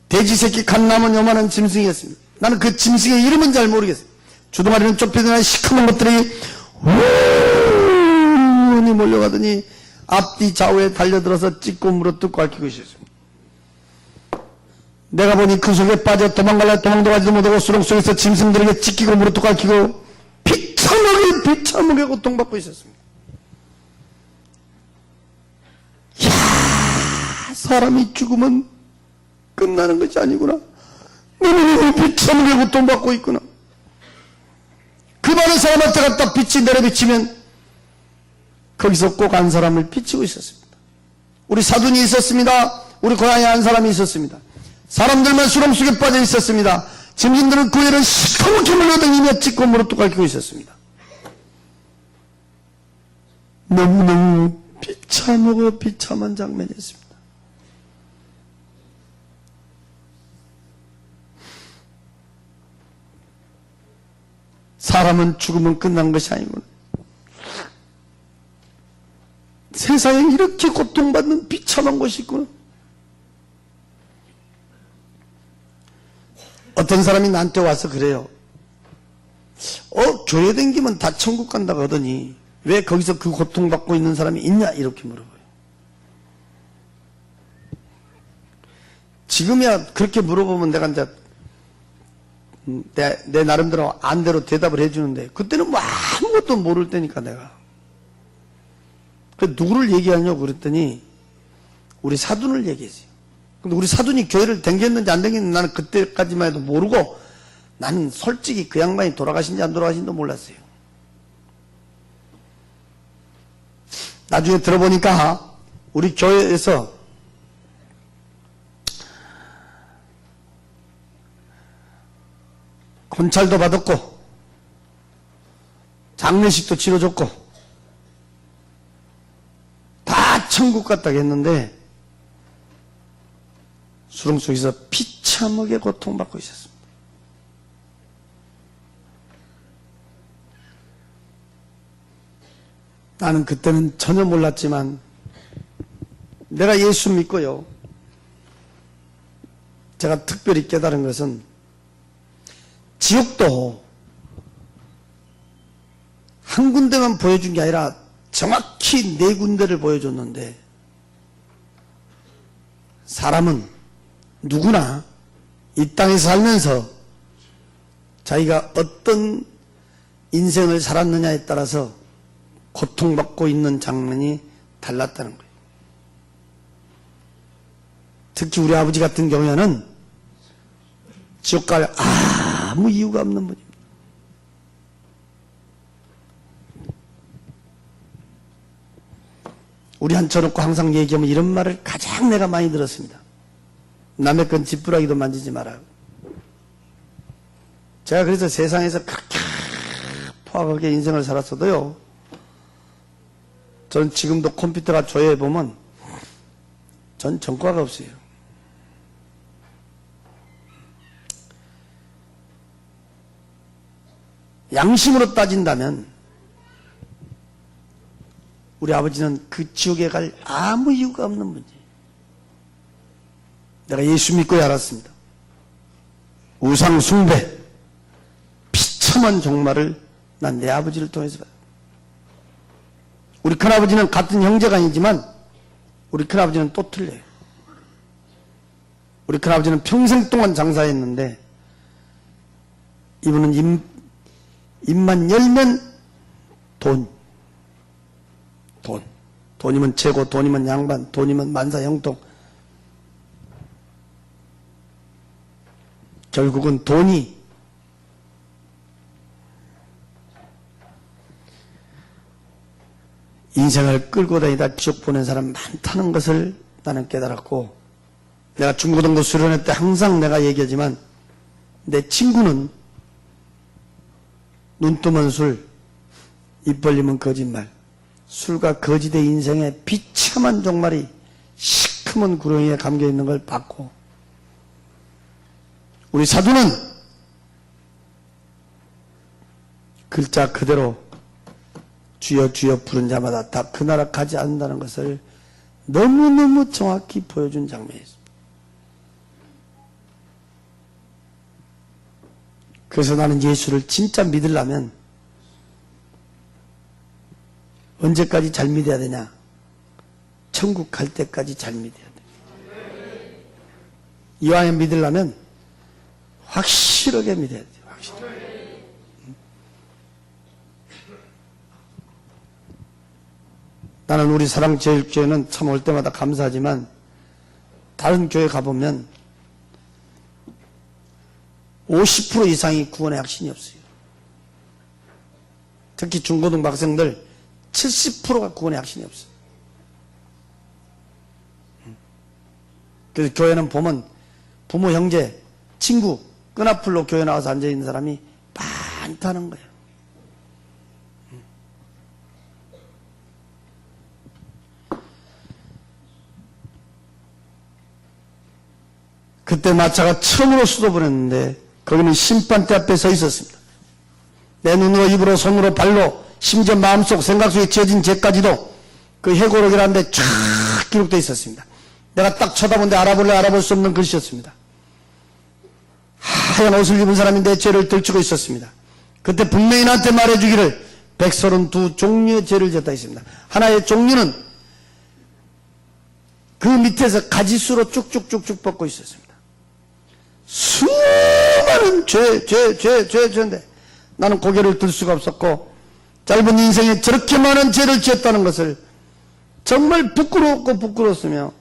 돼지 새끼 갓 남은 요만한 짐승이었습니다. 나는 그 짐승의 이름은 잘 모르겠어요. 주둥아리는 좁혀진 시커먼 것들이 우니 몰려가더니 앞뒤 좌우에 달려들어서 찢고 물어뜯고 앓히고 있었습니다. 내가 보니 그 속에 빠져 도망갈라 도망도 가지도 못하고 수렁 속에서 짐승들에게 찢기고 물어뜯고 앓히고 비참하게 고통받고 있었습니다. 이야, 사람이 죽으면 끝나는 것이 아니구나. 너무 비참하게 고통받고 있구나. 그 많은 사람한테 갖다 빛이 내려비치면 거기서 꼭 한 사람을 비치고 있었습니다. 우리 사돈이 있었습니다. 우리 고향에 한 사람이 있었습니다. 사람들만 수렁 속에 빠져 있었습니다. 짐승들은 그 애를 시커멓게 물러다니며 찢고 물어뜯고 앓히고 있었습니다. 너무너무 비참하고 비참한 장면이었습니다. 사람은 죽으면 끝난 것이 아니구나. 세상에 이렇게 고통받는 비참한 것이 있구나. 어떤 사람이 나한테 와서 그래요. 교회 댕기면 다 천국 간다고 하더니 왜 거기서 그 고통받고 있는 사람이 있냐 이렇게 물어봐요. 지금이야 그렇게 물어보면 내가 이제 내 나름대로 안대로 대답을 해주는데 그때는 뭐 아무것도 모를 때니까 내가 누구를 얘기하냐고 그랬더니 우리 사돈을 얘기했어요. 근데 우리 사돈이 교회를 댕겼는지 안 댕겼는지 나는 그때까지만 해도 모르고 나는 솔직히 그 양반이 돌아가신지 안 돌아가신지도 몰랐어요. 나중에 들어보니까 우리 교회에서 권찰도 받았고 장례식도 치러줬고 다 천국 갔다고 했는데 수렁 속에서 비참하게 고통받고 있었습니다. 나는 그때는 전혀 몰랐지만 내가 예수 믿고요. 제가 특별히 깨달은 것은 지옥도 한 군데만 보여준 게 아니라 정확히 4군데를 보여줬는데 사람은 누구나 이 땅에서 살면서 자기가 어떤 인생을 살았느냐에 따라서 고통받고 있는 장면이 달랐다는 거예요. 특히 우리 아버지 같은 경우에는 지옥 갈 아무 이유가 없는 분입니다. 우리 한쳐놓고 항상 얘기하면 이런 말을 가장 내가 많이 들었습니다. 남의 건 지푸라기도 만지지 마라. 제가 그래서 세상에서 그렇게 포악하게 인생을 살았어도요, 전 지금도 컴퓨터가 조회해보면 전 전과가 없어요. 양심으로 따진다면 우리 아버지는 그 지옥에 갈 아무 이유가 없는 분이에요. 내가 예수 믿고 알았습니다. 우상 숭배, 비참한 종말을 난 내 아버지를 통해서 받았다. 우리 큰아버지는 같은 형제가 아니지만 우리 큰아버지는 또 틀려요. 우리 큰아버지는 평생 동안 장사했는데 이분은 입만 열면 돈이면 최고, 돈이면 양반, 돈이면 만사 형통. 결국은 돈이 인생을 끌고 다니다 지옥 보낸 사람 많다는 것을 나는 깨달았고, 내가 중고등부 수련회 때 항상 내가 얘기하지만 내 친구는 눈 뜨면 술, 입 벌리면 거짓말, 술과 거짓의 인생의 비참한 종말이 시커먼 구렁이에 감겨있는 걸 봤고, 우리 사도는 글자 그대로 주여 주여 부른 자마다 다 그 나라 가지 않는다는 것을 너무너무 정확히 보여준 장면이었습니다. 그래서 나는 예수를 진짜 믿으려면 언제까지 잘 믿어야 되냐? 천국 갈 때까지 잘 믿어야 돼. 이왕에 믿으려면 확실하게 믿어야 돼. 확실하게. 나는 우리 사랑제일교회는 참 올 때마다 감사하지만 다른 교회 가보면 50% 이상이 구원의 확신이 없어요. 특히 중고등 학생들 70%가 구원의 확신이 없어요. 그래서 교회는 보면 부모, 형제, 친구 끈앞으로 교회 나와서 앉아있는 사람이 많다는 거예요. 그때 마차가 처음으로 수도보냈는데 거기는 심판대 앞에 서 있었습니다. 내 눈으로, 입으로, 손으로, 발로, 심지어 마음속, 생각 속에 지어진 죄까지도 그 해고록이라는 데 쫙 기록되어 있었습니다. 내가 딱 쳐다보는데 알아볼 수 없는 글씨였습니다. 하얀 옷을 입은 사람이 내 죄를 들추고 있었습니다. 그때 분명히 나한테 말해주기를 132 종류의 죄를 졌다 했습니다. 하나의 종류는 그 밑에서 가지수로 쭉쭉쭉쭉 뻗고 있었습니다. 수많은 죄인데 나는 고개를 들 수가 없었고, 짧은 인생에 저렇게 많은 죄를 지었다는 것을 정말 부끄러웠고 부끄러웠으며,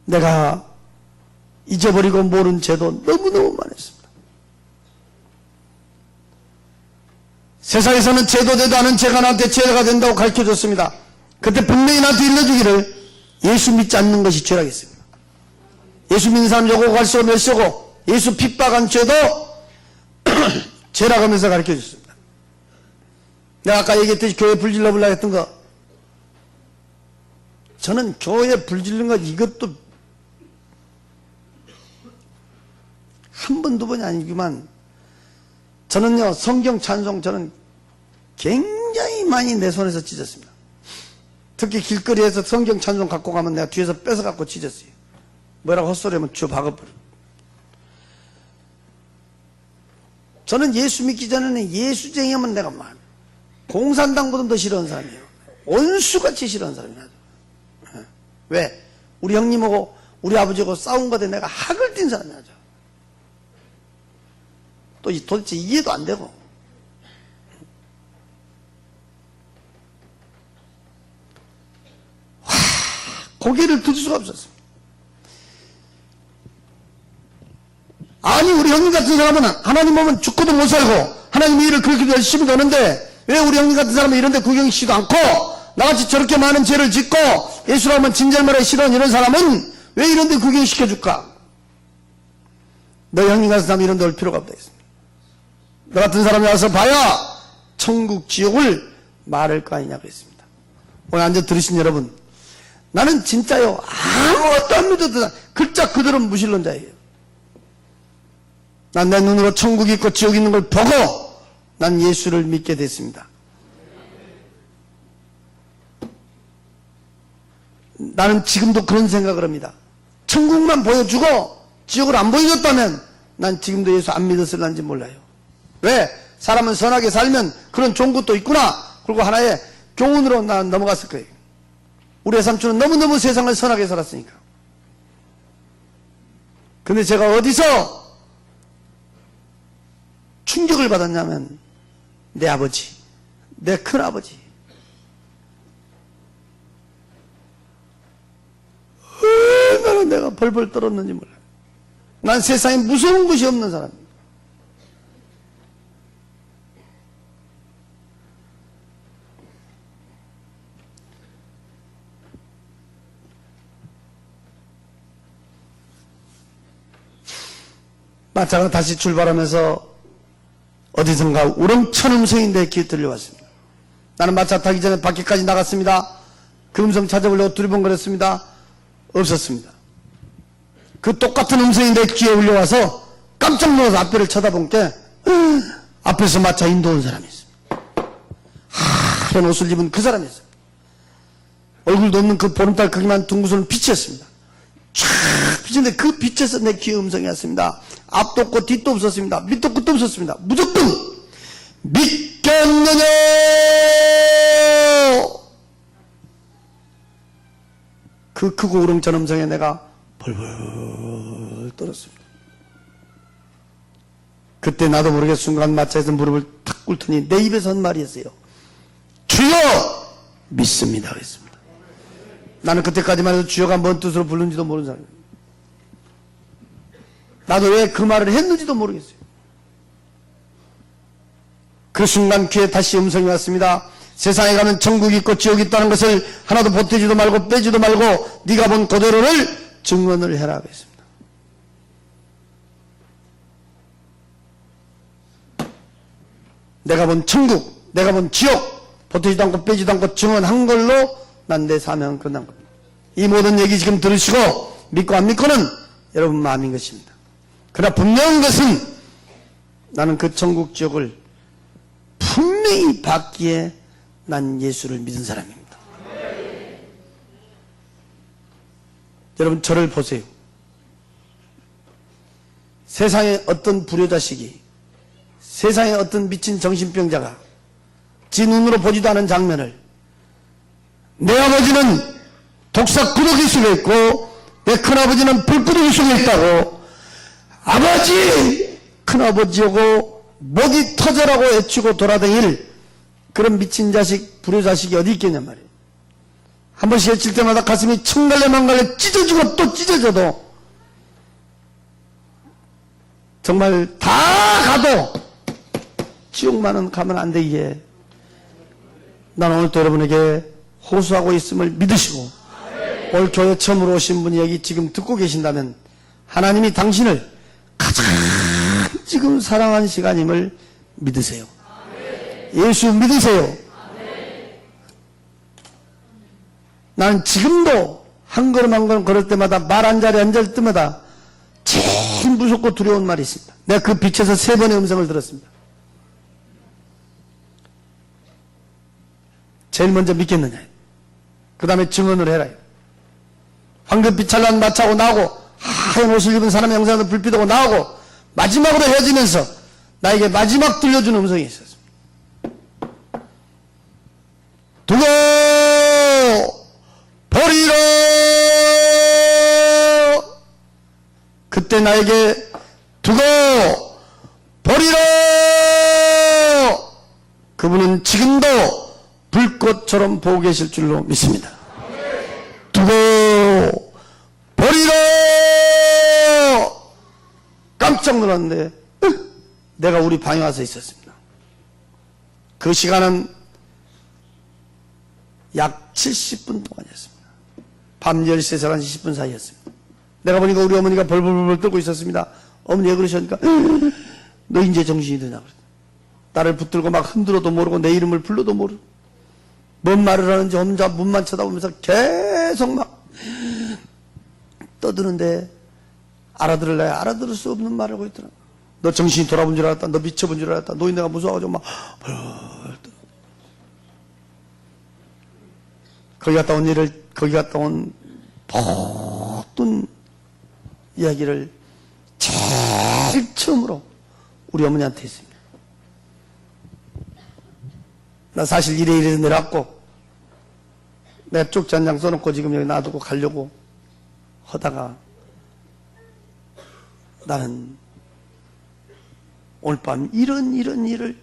내가 잊어버리고 모른 죄도 너무너무 많았습니다. 세상에서는 죄도 되도 않은 죄가 나한테 죄가 된다고 가르쳐줬습니다. 그때 분명히 나한테 일러주기를 예수 믿지 않는 것이 죄라겠습니다. 예수 믿는 사람 요거 갈수록 몇 서고 예수 핍박한 죄도 죄라고 하면서 가르쳐줬습니다. 내가 아까 얘기했듯이 교회 불질러 보려고 했던 거, 저는 교회 불질른 것 이것도 한 번, 두 번이 아니지만 저는요, 성경 찬송 저는 굉장히 많이 내 손에서 찢었습니다. 특히 길거리에서 성경 찬송 갖고 가면 내가 뒤에서 뺏어 갖고 찢었어요. 뭐라고 헛소리하면 쥐어 박아버려. 저는 예수 믿기 전에는 예수쟁이하면 내가 막 공산당보다 더 싫어하는 사람이에요. 원수같이 싫어하는 사람이에요. 왜? 우리 형님하고 우리 아버지하고 싸운 것에 내가 학을 띈 사람이야. 또 도대체 이해도 안 되고. 고개를 들 수가 없었습니다. 아니, 우리 형님 같은 사람은 하나님 보면 죽고도 못 살고 하나님 일을 그렇게 열심히 도는데 왜 우리 형님 같은 사람은 이런데 구경시지도 않고 나같이 저렇게 많은 죄를 짓고 예수라면 진절머리에 싫어하는 이런 사람은 왜 이런데 구경시켜줄까? 너 형님 같은 사람이 이런데 올 필요가 없다 했습니다. 너 같은 사람이 와서 봐야 천국 지옥을 말할 거 아니냐고 했습니다. 오늘 앉아 들으신 여러분, 나는 진짜요 아무것도 안 믿어도 글자 그대로 무신론자예요. 난 내 눈으로 천국이 있고 지옥이 있는 걸 보고 난 예수를 믿게 됐습니다. 나는 지금도 그런 생각을 합니다. 천국만 보여주고 지옥을 안 보여줬다면 난 지금도 예수 안 믿었을런지 몰라요. 왜? 사람은 선하게 살면 그런 좋은 것도 있구나. 그리고 하나의 교훈으로 난 넘어갔을 거예요. 우리 삼촌은 너무너무 세상을 선하게 살았으니까. 근데 제가 어디서 충격을 받았냐면 내 아버지, 내 큰아버지 얼마나 내가 벌벌 떨었는지 몰라요. 난 세상에 무서운 것이 없는 사람입니다. 마차가 다시 출발하면서 어디선가 우렁찬 음성이 내 귀에 들려왔습니다. 나는 마차 타기 전에 밖에까지 나갔습니다. 그 음성 찾아보려고 두리번거렸습니다. 없었습니다. 그 똑같은 음성이 내 귀에 울려와서 깜짝 놀라서 앞에를 쳐다본 게 앞에서 마차 인도온 사람이 있습니다. 하얀 옷을 입은 그 사람이 있습니다. 얼굴도 없는 그 보름달 크기만 둥그런 빛이었습니다. 쫙 빛인데 그 빛에서 내 귀에 음성이 왔습니다. 앞도 없고 뒤도 없었습니다. 밑도 끝도 없었습니다. 무조건 믿겠느냐. 그 크고 우렁찬 음성에 내가 벌벌 떨었습니다. 그때 나도 모르게 순간 마차에서 무릎을 탁 꿇더니 내 입에서 한 말이었어요. 주여 믿습니다 그랬습니다. 나는 그때까지만 해도 주여가 뭔 뜻으로 부르는지도 모르는 사람입니다. 나도 왜 그 말을 했는지도 모르겠어요. 그 순간 귀에 다시 음성이 왔습니다. 세상에 가면 천국이 있고 지옥이 있다는 것을 하나도 보태지도 말고 빼지도 말고 네가 본 그대로를 증언을 해라 그랬습니다. 내가 본 천국, 내가 본 지옥 보태지도 않고 빼지도 않고 증언한 걸로 난 내 사명은 끝난 겁니다. 이 모든 얘기 지금 들으시고 믿고 안 믿고는 여러분 마음인 것입니다. 그러나 분명한 것은 나는 그 천국 지옥을 분명히 받기에 난 예수를 믿은 사람입니다. 여러분 저를 보세요. 세상에 어떤 불효자식이, 세상에 어떤 미친 정신병자가 지 눈으로 보지도 않은 장면을 내 아버지는 독사 구더기 속에 있고 내 큰아버지는 불구더기 속에 있다고 아버지 큰아버지하고 목이 터져라고 외치고 돌아다닐 그런 미친 자식 불효자식이 어디 있겠냔 말이에요. 한 번씩 외칠 때마다 가슴이 천갈래 만갈래 찢어지고 또 찢어져도 정말 다 가도 지옥만은 가면 안 되기에 난 오늘도 여러분에게 호소하고 있음을 믿으시고 올 교회 처음으로 오신 분이 여기 지금 듣고 계신다면 하나님이 당신을 가장 지금 사랑하는 시간임을 믿으세요. 예수 믿으세요. 난 지금도 한 걸음 한 걸음 걸을 때마다 말 한 자리 앉을 때마다 제일 무섭고 두려운 말이 있습니다. 내가 그 빛에서 3번의 음성을 들었습니다. 제일 먼저 믿겠느냐, 그 다음에 증언을 해라. 황금빛 찬란 마차고 나오고 하얀 옷을 입은 사람의 형상으로 불빛하고 나오고 마지막으로 헤어지면서 나에게 마지막 들려준 음성이 있었습니다. 두고 버리라. 그때 나에게 두고 버리라. 그분은 지금도 불꽃처럼 보고 계실 줄로 믿습니다. 두고 버리라. 깜짝 놀랐는데 내가 우리 방에 와서 있었습니다. 그 시간은 약 70분 동안이었습니다. 밤 10시에서 11시 10분 사이였습니다. 내가 보니까 우리 어머니가 벌벌벌 떨고 있었습니다. 어머니 왜 그러셨니까 너 이제 정신이 드냐 그랬다. 나를 붙들고 막 흔들어도 모르고 내 이름을 불러도 모르고 뭔 말을 하는지 혼자 문만 쳐다보면서 계속 막 떠드는데 알아들을래 알아들을 수 없는 말을 하고 있더라. 너 정신이 돌아본 줄 알았다. 너 미쳐본 줄 알았다. 노인네가 무서워가지고 막 거기 갔다 온 일을, 거기 갔다 온 모든 이야기를 제일 처음으로 우리 어머니한테 했습니다. 나 사실 이래 내려왔고 내가 쪽지 한 장 써놓고 지금 여기 놔두고 가려고 하다가 나는 오늘 밤 이런 일을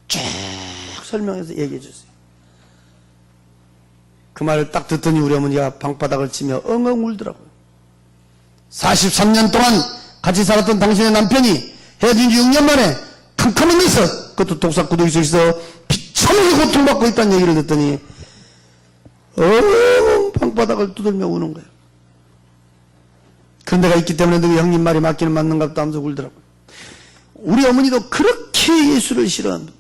쭉 설명해서 얘기해 줬어요. 그 말을 딱 듣더니 우리 어머니가 방바닥을 치며 엉엉 울더라고요. 43년 동안 같이 살았던 당신의 남편이 헤어진 지 6년 만에 캄캄한 데서 그것도 독사구더기 속에서 비참하게 고통받고 있다는 얘기를 듣더니 엉엉 방바닥을 두들며 우는 거예요. 그런 데가 있기 때문에 너 형님 말이 맞기는 맞는가 보다 하면서 울더라고요. 우리 어머니도 그렇게 예수를 싫어합니다.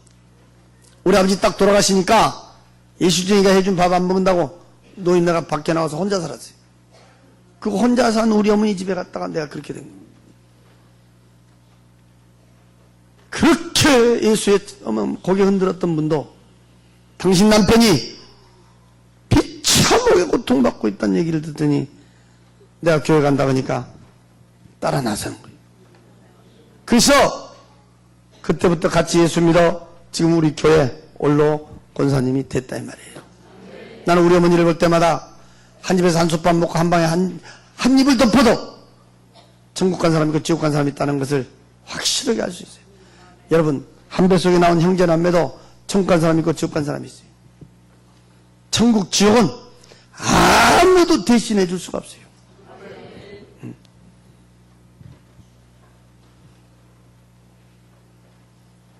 우리 아버지 딱 돌아가시니까 예수쟁이가 해준 밥 안 먹는다고 노인네가 밖에 나와서 혼자 살았어요. 그거 혼자 산 우리 어머니 집에 갔다가 내가 그렇게 된 거예요. 그렇게 예수의 고개 흔들었던 분도 당신 남편이 비참하게 고통받고 있다는 얘기를 듣더니 내가 교회 간다 그러니까 따라 나서는 거예요. 그래서 그때부터 같이 예수 믿어 지금 우리 교회 올로 권사님이 됐다 이 말이에요. 나는 우리 어머니를 볼 때마다 한 집에서 한솥밥 먹고 한 방에 한 입을 덮어도 천국 간 사람이 있고 지옥 간 사람이 있다는 것을 확실하게 알 수 있어요. 여러분 한 배 속에 나온 형제남매도 천국 간 사람이 있고 지옥 간 사람이 있어요. 천국 지옥은 아무도 대신해 줄 수가 없어요.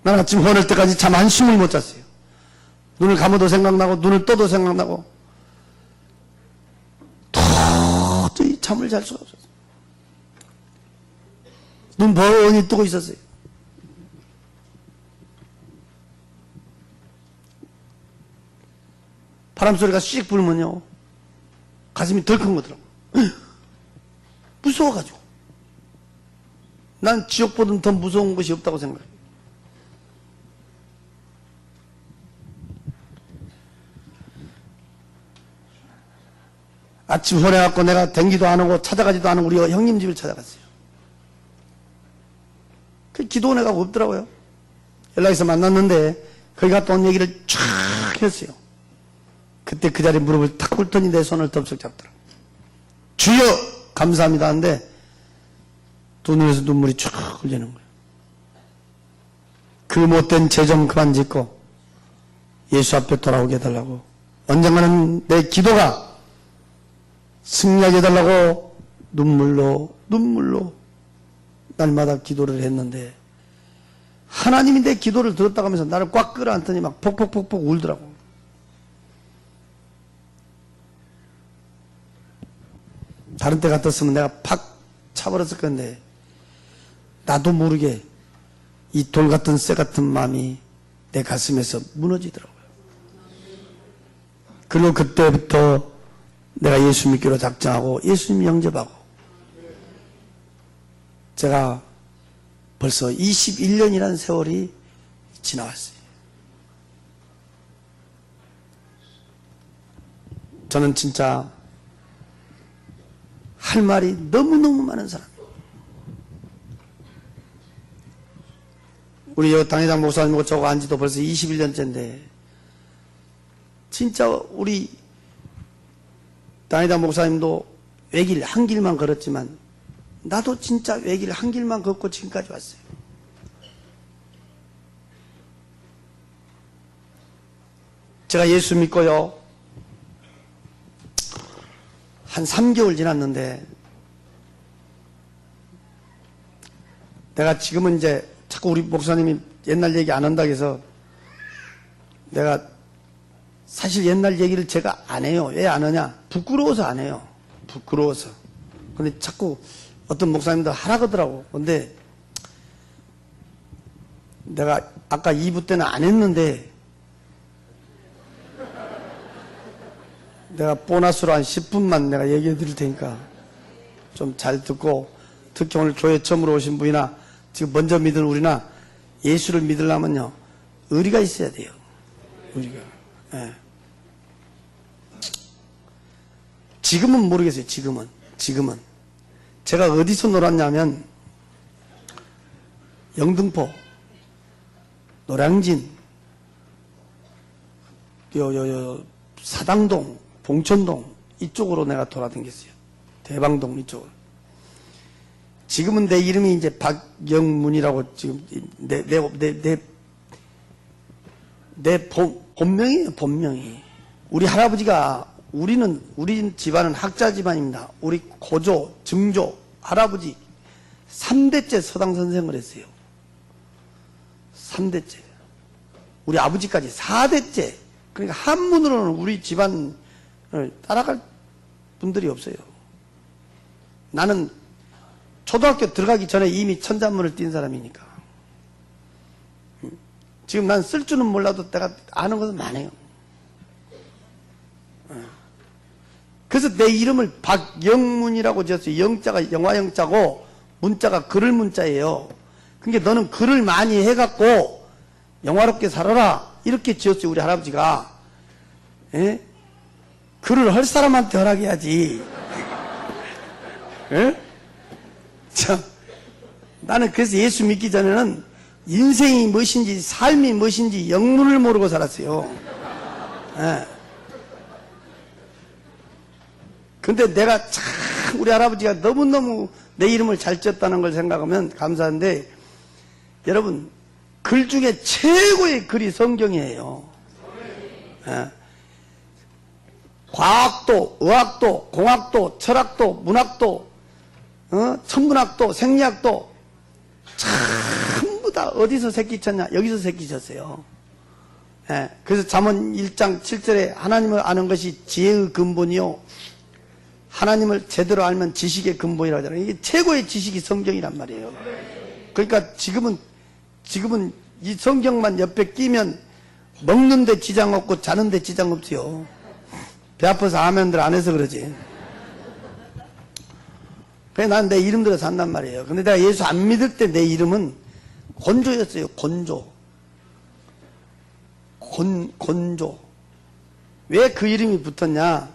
나는 아침 혼을 때까지 잠 한숨을 못 잤어요. 눈을 감아도 생각나고 눈을 떠도 생각나고 도저히 잠을 잘 수가 없었어요. 눈 번히 뜨고 있었어요. 바람소리가 씩 불면요 가슴이 덜컹 거더라고요. 무서워가지고 난 지옥보다는 더 무서운 것이 없다고 생각해요. 아침 혼해갖고 내가 댕기도 안 하고 찾아가지도 않은 우리 형님 집을 찾아갔어요. 그 기도 은혜가 없더라고요. 연락해서 만났는데 거기 갔다 온 얘기를 쫙 했어요. 그때 그 자리에 무릎을 탁 꿇더니 내 손을 덥석 잡더라고요. 주여 감사합니다 하는데 두 눈에서 눈물이 쫙 흘리는 거예요. 그 못된 죄 좀 그만 짓고 예수 앞에 돌아오게 해달라고 언젠가는 내 기도가 승리하게 해달라고 눈물로 날마다 기도를 했는데 하나님이 내 기도를 들었다고 하면서 나를 꽉 끌어안더니 막 폭폭폭폭 울더라고. 다른 때 같았으면 내가 팍 차버렸을 건데 나도 모르게 이 돌 같은 쇠 같은 마음이 내 가슴에서 무너지더라고요. 그리고 그때부터 내가 예수 믿기로 작정하고 예수님 영접하고 제가 벌써 21년이라는 세월이 지나왔어요. 저는 진짜 할 말이 너무너무 많은 사람이에요. 우리 당회장 목사님하고 저거 안 지도 벌써 21년째인데 진짜 우리 당회장 목사님도 외길 한 길만 걸었지만 나도 진짜 외길 한 길만 걷고 지금까지 왔어요. 제가 예수 믿고요 한 3개월 지났는데 내가 지금은 이제 자꾸 우리 목사님이 옛날 얘기 안 한다고 해서 내가 사실 옛날 얘기를 제가 안 해요. 왜 안 하냐? 부끄러워서 안 해요. 부끄러워서. 근데 자꾸 어떤 목사님들 하라 그러더라고. 근데 내가 아까 2부 때는 안 했는데 내가 보너스로 한 10분만 내가 얘기해 드릴 테니까 좀 잘 듣고 특히 오늘 교회 처음으로 오신 분이나 지금 먼저 믿은 우리나 예수를 믿으려면요 의리가 있어야 돼요. 의리가. 예. 지금은 모르겠어요. 지금은 제가 어디서 놀았냐면 영등포, 노량진, 사당동, 봉천동 이쪽으로 내가 돌아다녔어요. 대방동 이쪽으로. 지금은 내 이름이 이제 박영문이라고 지금 내 본명이에요. 본명이. 우리 할아버지가 우리 집안은 학자 집안입니다. 우리 고조, 증조, 할아버지 3대째 서당 선생을 했어요. 3대째. 우리 아버지까지 4대째. 그러니까 한문으로는 우리 집안을 따라갈 분들이 없어요. 나는 초등학교 들어가기 전에 이미 천자문을 띈 사람이니까. 지금 난 쓸 줄은 몰라도 내가 아는 것은 많아요. 그래서 내 이름을 박영문이라고 지었어요. 영자가 영화영자고 문자가 글을 문자예요. 그러니까 너는 글을 많이 해갖고 영화롭게 살아라 이렇게 지었어요. 우리 할아버지가. 예? 글을 할 사람한테 허락해야지. 예? 참, 나는 그래서 예수 믿기 전에는 인생이 무엇인지 삶이 무엇인지 영문을 모르고 살았어요. 예. 근데 내가 참 우리 할아버지가 너무너무 내 이름을 잘 지었다는 걸 생각하면 감사한데, 여러분 글 중에 최고의 글이 성경이에요. 예. 과학도, 의학도, 공학도, 철학도, 문학도, 천문학도, 생리학도 전부 다 어디서 새끼쳤냐? 여기서 새끼쳤어요. 예. 그래서 잠언 1장 7절에 하나님을 아는 것이 지혜의 근본이요 하나님을 제대로 알면 지식의 근본이라고 하잖아요. 이게 최고의 지식이 성경이란 말이에요. 그러니까 지금은 이 성경만 옆에 끼면 먹는데 지장 없고 자는데 지장 없어요. 배 아파서 아멘들 안 해서 그러지. 그래서 난 내 이름대로 산단 말이에요. 근데 내가 예수 안 믿을 때 내 이름은 곤조였어요. 곤조. 곤조. 왜 그 이름이 붙었냐?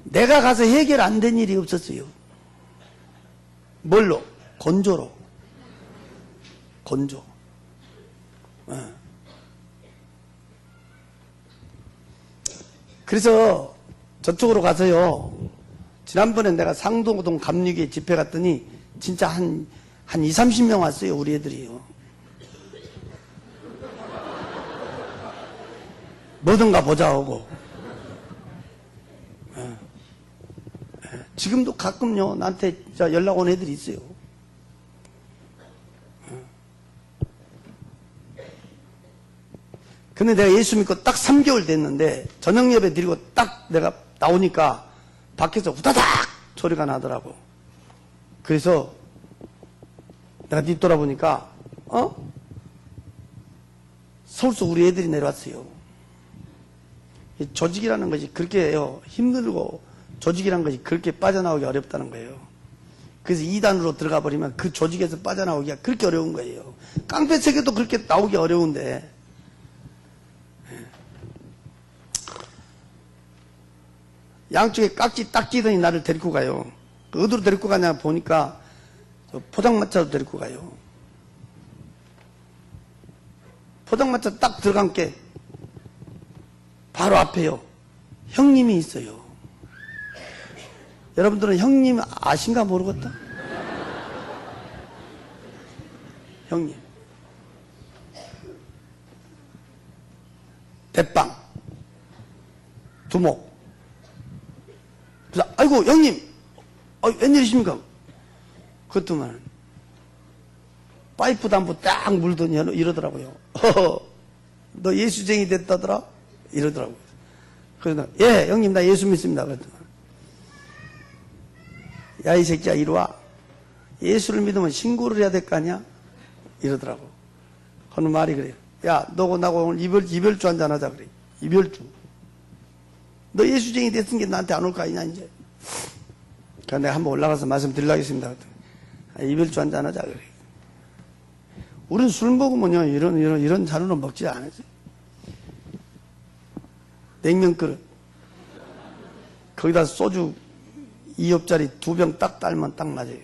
내가 가서 해결 안 된 일이 없었어요. 뭘로? 곤조로. 곤조. 그래서 저쪽으로 가서요. 지난번에 내가 상도동 감리교회 집회 갔더니 진짜 한 2, 30명 왔어요. 우리 애들이요. 뭐든가 보자 하고. 지금도 가끔요 나한테 연락 온 애들이 있어요. 근데 내가 예수 믿고 딱 3개월 됐는데 저녁 예배 드리고 딱 내가 나오니까 밖에서 후다닥 소리가 나더라고. 그래서 내가 뒤돌아보니까 서울서 우리 애들이 내려왔어요. 조직이라는 것이 그렇게 힘들고 조직이라는 것이 그렇게 빠져나오기 어렵다는 거예요. 그래서 2단으로 들어가 버리면 그 조직에서 빠져나오기가 그렇게 어려운 거예요. 깡패 세계도 그렇게 나오기 어려운데. 양쪽에 깍지 딱 끼더니 나를 데리고 가요. 어디로 데리고 가냐 보니까 포장마차로 데리고 가요. 포장마차 딱 들어간 게 바로 앞에요. 형님이 있어요. 여러분들은 형님 아신가 모르겠다. 형님. 대빵. 두목. 그래서 아이고 형님 웬일이십니까? 그것도만 파이프 담보 딱 물더니 이러더라고요. 너 예수쟁이 됐다더라? 이러더라고요. 그래서 예 형님 나 예수 믿습니다. 그랬더니 야 이 새끼야 이리 와. 예수를 믿으면 신고를 해야 될 거 아니야? 이러더라고. 하는 말이 그래요. 야 너고 나고 오늘 이별주 한잔 하자 그래. 이별주. 너 예수쟁이 됐으니까 나한테 안 올 거 아니냐 이제. 그러니까 내가 한번 올라가서 말씀드리려고 했습니다. 이별주 한잔 하자 그래. 우린 술 먹으면요 이런 잔으로 먹지 않았지. 냉면 그릇 거기다 소주 2엽짜리 2병 딱 딸면 딱 맞아요.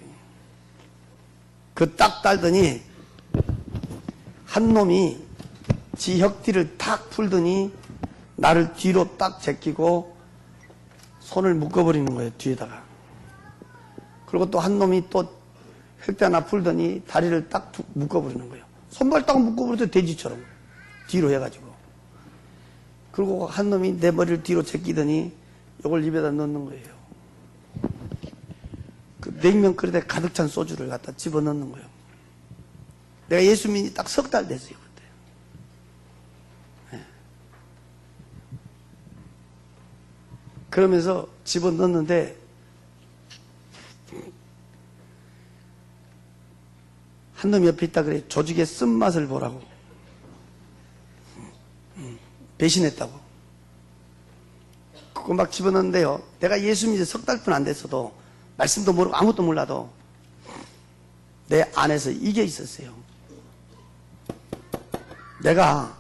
그 딱 딸더니 한 놈이 지 혁띠를 탁 풀더니 나를 뒤로 딱 제끼고 손을 묶어버리는 거예요. 뒤에다가. 그리고 또 한 놈이 또 획대 하나 풀더니 다리를 딱 묶어버리는 거예요. 손발 딱 묶어버려도 돼지처럼 뒤로 해가지고. 그리고 한 놈이 내 머리를 뒤로 제끼더니 이걸 입에다 넣는 거예요. 그 냉면 그릇에 가득 찬 소주를 갖다 집어넣는 거예요. 내가 예수 믿니 딱 3달 됐어요. 그때. 네. 그러면서 집어넣는데 한 놈이 옆에 있다 그래. 조직의 쓴맛을 보라고. 배신했다고. 그거 막 집어넣는데요. 내가 예수 믿은 지 석 달뿐 안 됐어도, 말씀도 모르고 아무것도 몰라도 내 안에서 이게 있었어요. 내가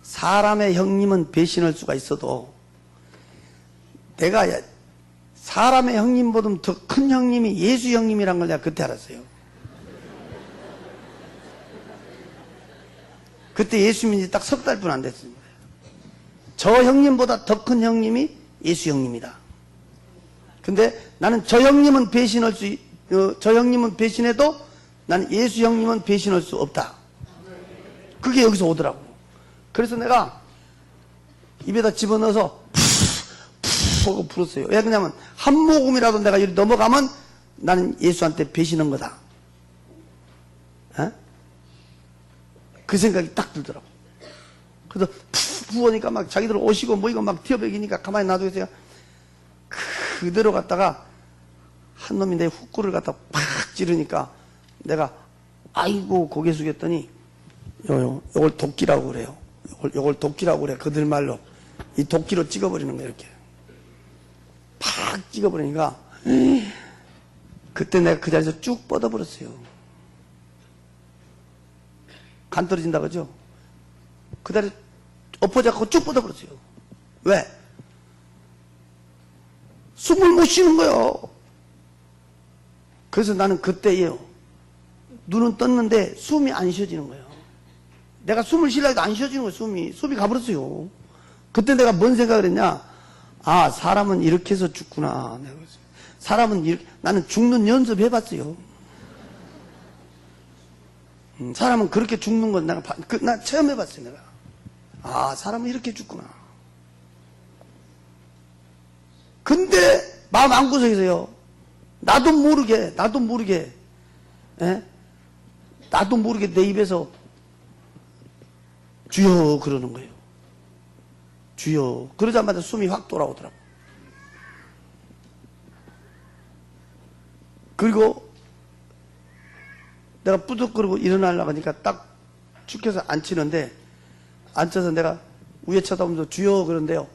사람의 형님은 배신할 수가 있어도 내가 사람의 형님보다 더 큰 형님이 예수 형님이란 걸 내가 그때 알았어요. 그때 예수 믿은 지 딱 석 달뿐 안 됐습니다. 저 형님보다 더 큰 형님이 예수 형님이다. 근데 나는 저 형님은 저 형님은 배신해도 나는 예수 형님은 배신할 수 없다. 그게 여기서 오더라고. 그래서 내가 입에다 집어넣어서 푸 하고 불었어요. 왜 그러냐면 한 모금이라도 내가 여기 넘어가면 나는 예수한테 배신한 거다. 에? 그 생각이 딱 들더라고. 그래서 푸 부으니까 막 자기들 오시고 뭐 이거 막 튀어배기니까 가만히 놔두고 있어요. 그대로 갔다가 한 놈이 내 후쿠를 갖다 팍 찌르니까 내가 아이고 고개 숙였더니 요걸 도끼라고 그래요. 요걸 도끼라고 그래. 그들 말로. 이 도끼로 찍어버리는 거야, 이렇게. 팍 찍어버리니까, 그때 내가 그 자리에서 쭉 뻗어버렸어요. 간 떨어진다, 그죠? 그 자리에 엎어잡고 쭉 뻗어버렸어요. 왜? 숨을 못 쉬는 거예요. 그래서 나는 그때요. 눈은 떴는데 숨이 안 쉬어지는 거예요. 내가 숨을 쉬려고 해도 안 쉬어지는 거예요, 숨이 가버렸어요. 그때 내가 뭔 생각을 했냐? 아, 사람은 이렇게 해서 죽구나. 내가 그랬어요. 사람은 이렇게, 나는 죽는 연습 해봤어요. 사람은 그렇게 죽는 건 나 체험 해봤어요, 내가. 아, 사람은 이렇게 죽구나. 근데, 마음 안구석에서요. 나도 모르게, 에? 나도 모르게 내 입에서 주여 그러는 거예요. 주여. 그러자마자 숨이 확 돌아오더라고. 그리고 내가 뿌득거리고 일어나려고 하니까 딱 축해서 앉히는데, 앉혀서 내가 위에 쳐다보면서 주여 그런데요.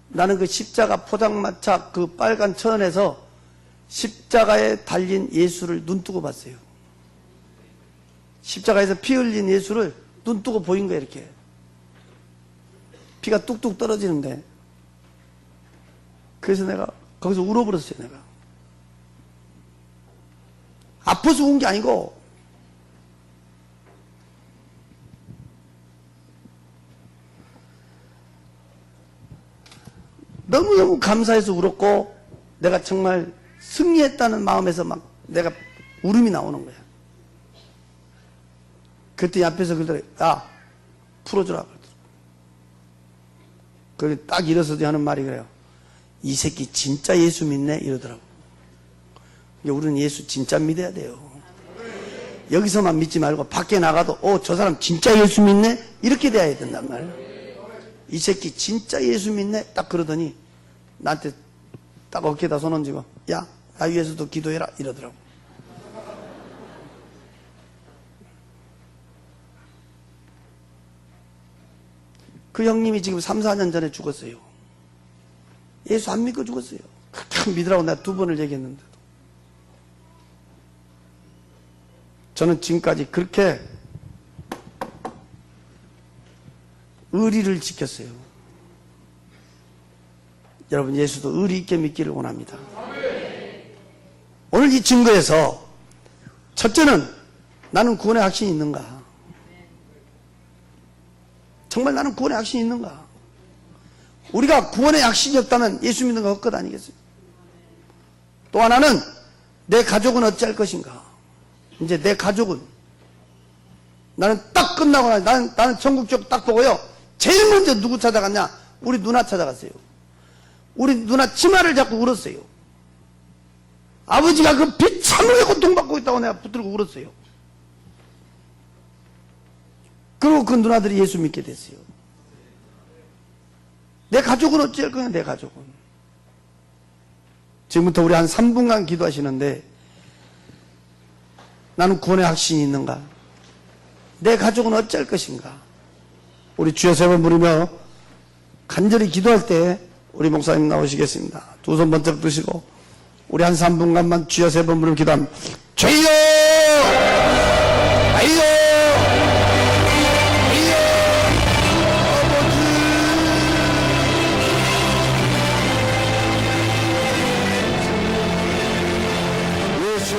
나는 그 십자가 포장마차 그 빨간 천에서 십자가에 달린 예수를 눈뜨고 봤어요. 십자가에서 피 흘린 예수를 눈뜨고 보인 거예요, 이렇게. 피가 뚝뚝 떨어지는데. 그래서 내가 거기서 울어버렸어요, 내가. 아파서 운 게 아니고, 너무너무 감사해서 울었고, 내가 정말 승리했다는 마음에서 막 내가 울음이 나오는 거야. 그때 앞에서 그러더래. 야, 풀어주라. 그래, 딱 일어서도 하는 말이 그래요. 이 새끼 진짜 예수 믿네? 이러더라고. 우리는 예수 진짜 믿어야 돼요. 여기서만 믿지 말고 밖에 나가도, 저 사람 진짜 예수 믿네? 이렇게 돼야 된단 말이에요. 이 새끼 진짜 예수 믿네? 딱 그러더니 나한테 딱 어깨에다 손 얹고, 야, 나 위해서도 기도해라. 이러더라고. 그 형님이 지금 3, 4년 전에 죽었어요. 예수 안 믿고 죽었어요. 그렇게 믿으라고 내가 2번을 얘기했는데도. 저는 지금까지 그렇게 의리를 지켰어요. 여러분, 예수도 의리 있게 믿기를 원합니다. 오늘 이 증거에서 첫째는 나는 구원의 확신이 있는가? 정말 나는 구원의 확신이 있는가? 우리가 구원의 확신이 없다면 예수 믿는 거 헛것 아니겠어요? 또 하나는 내 가족은 어찌할 것인가? 이제 내 가족은 나는 딱 끝나고 나는 천국 쪽 딱 보고요. 제일 먼저 누구 찾아갔냐? 우리 누나 찾아갔어요. 우리 누나 치마를 잡고 울었어요. 아버지가 그 비참하게 고통받고 있다고 내가 붙들고 울었어요. 그리고 그 누나들이 예수 믿게 됐어요. 내 가족은 어찌할 거냐, 내 가족은. 지금부터 우리 한 3분간 기도하시는데, 나는 구원의 확신이 있는가? 내 가족은 어쩔 것인가? 우리 주여 세 번 부르며 간절히 기도할 때 우리 목사님 나오시겠습니다. 두 손 번쩍 드시고 우리 한 3분간만 주여 세 번 부르며 기도하면 주여! 아이요! 예수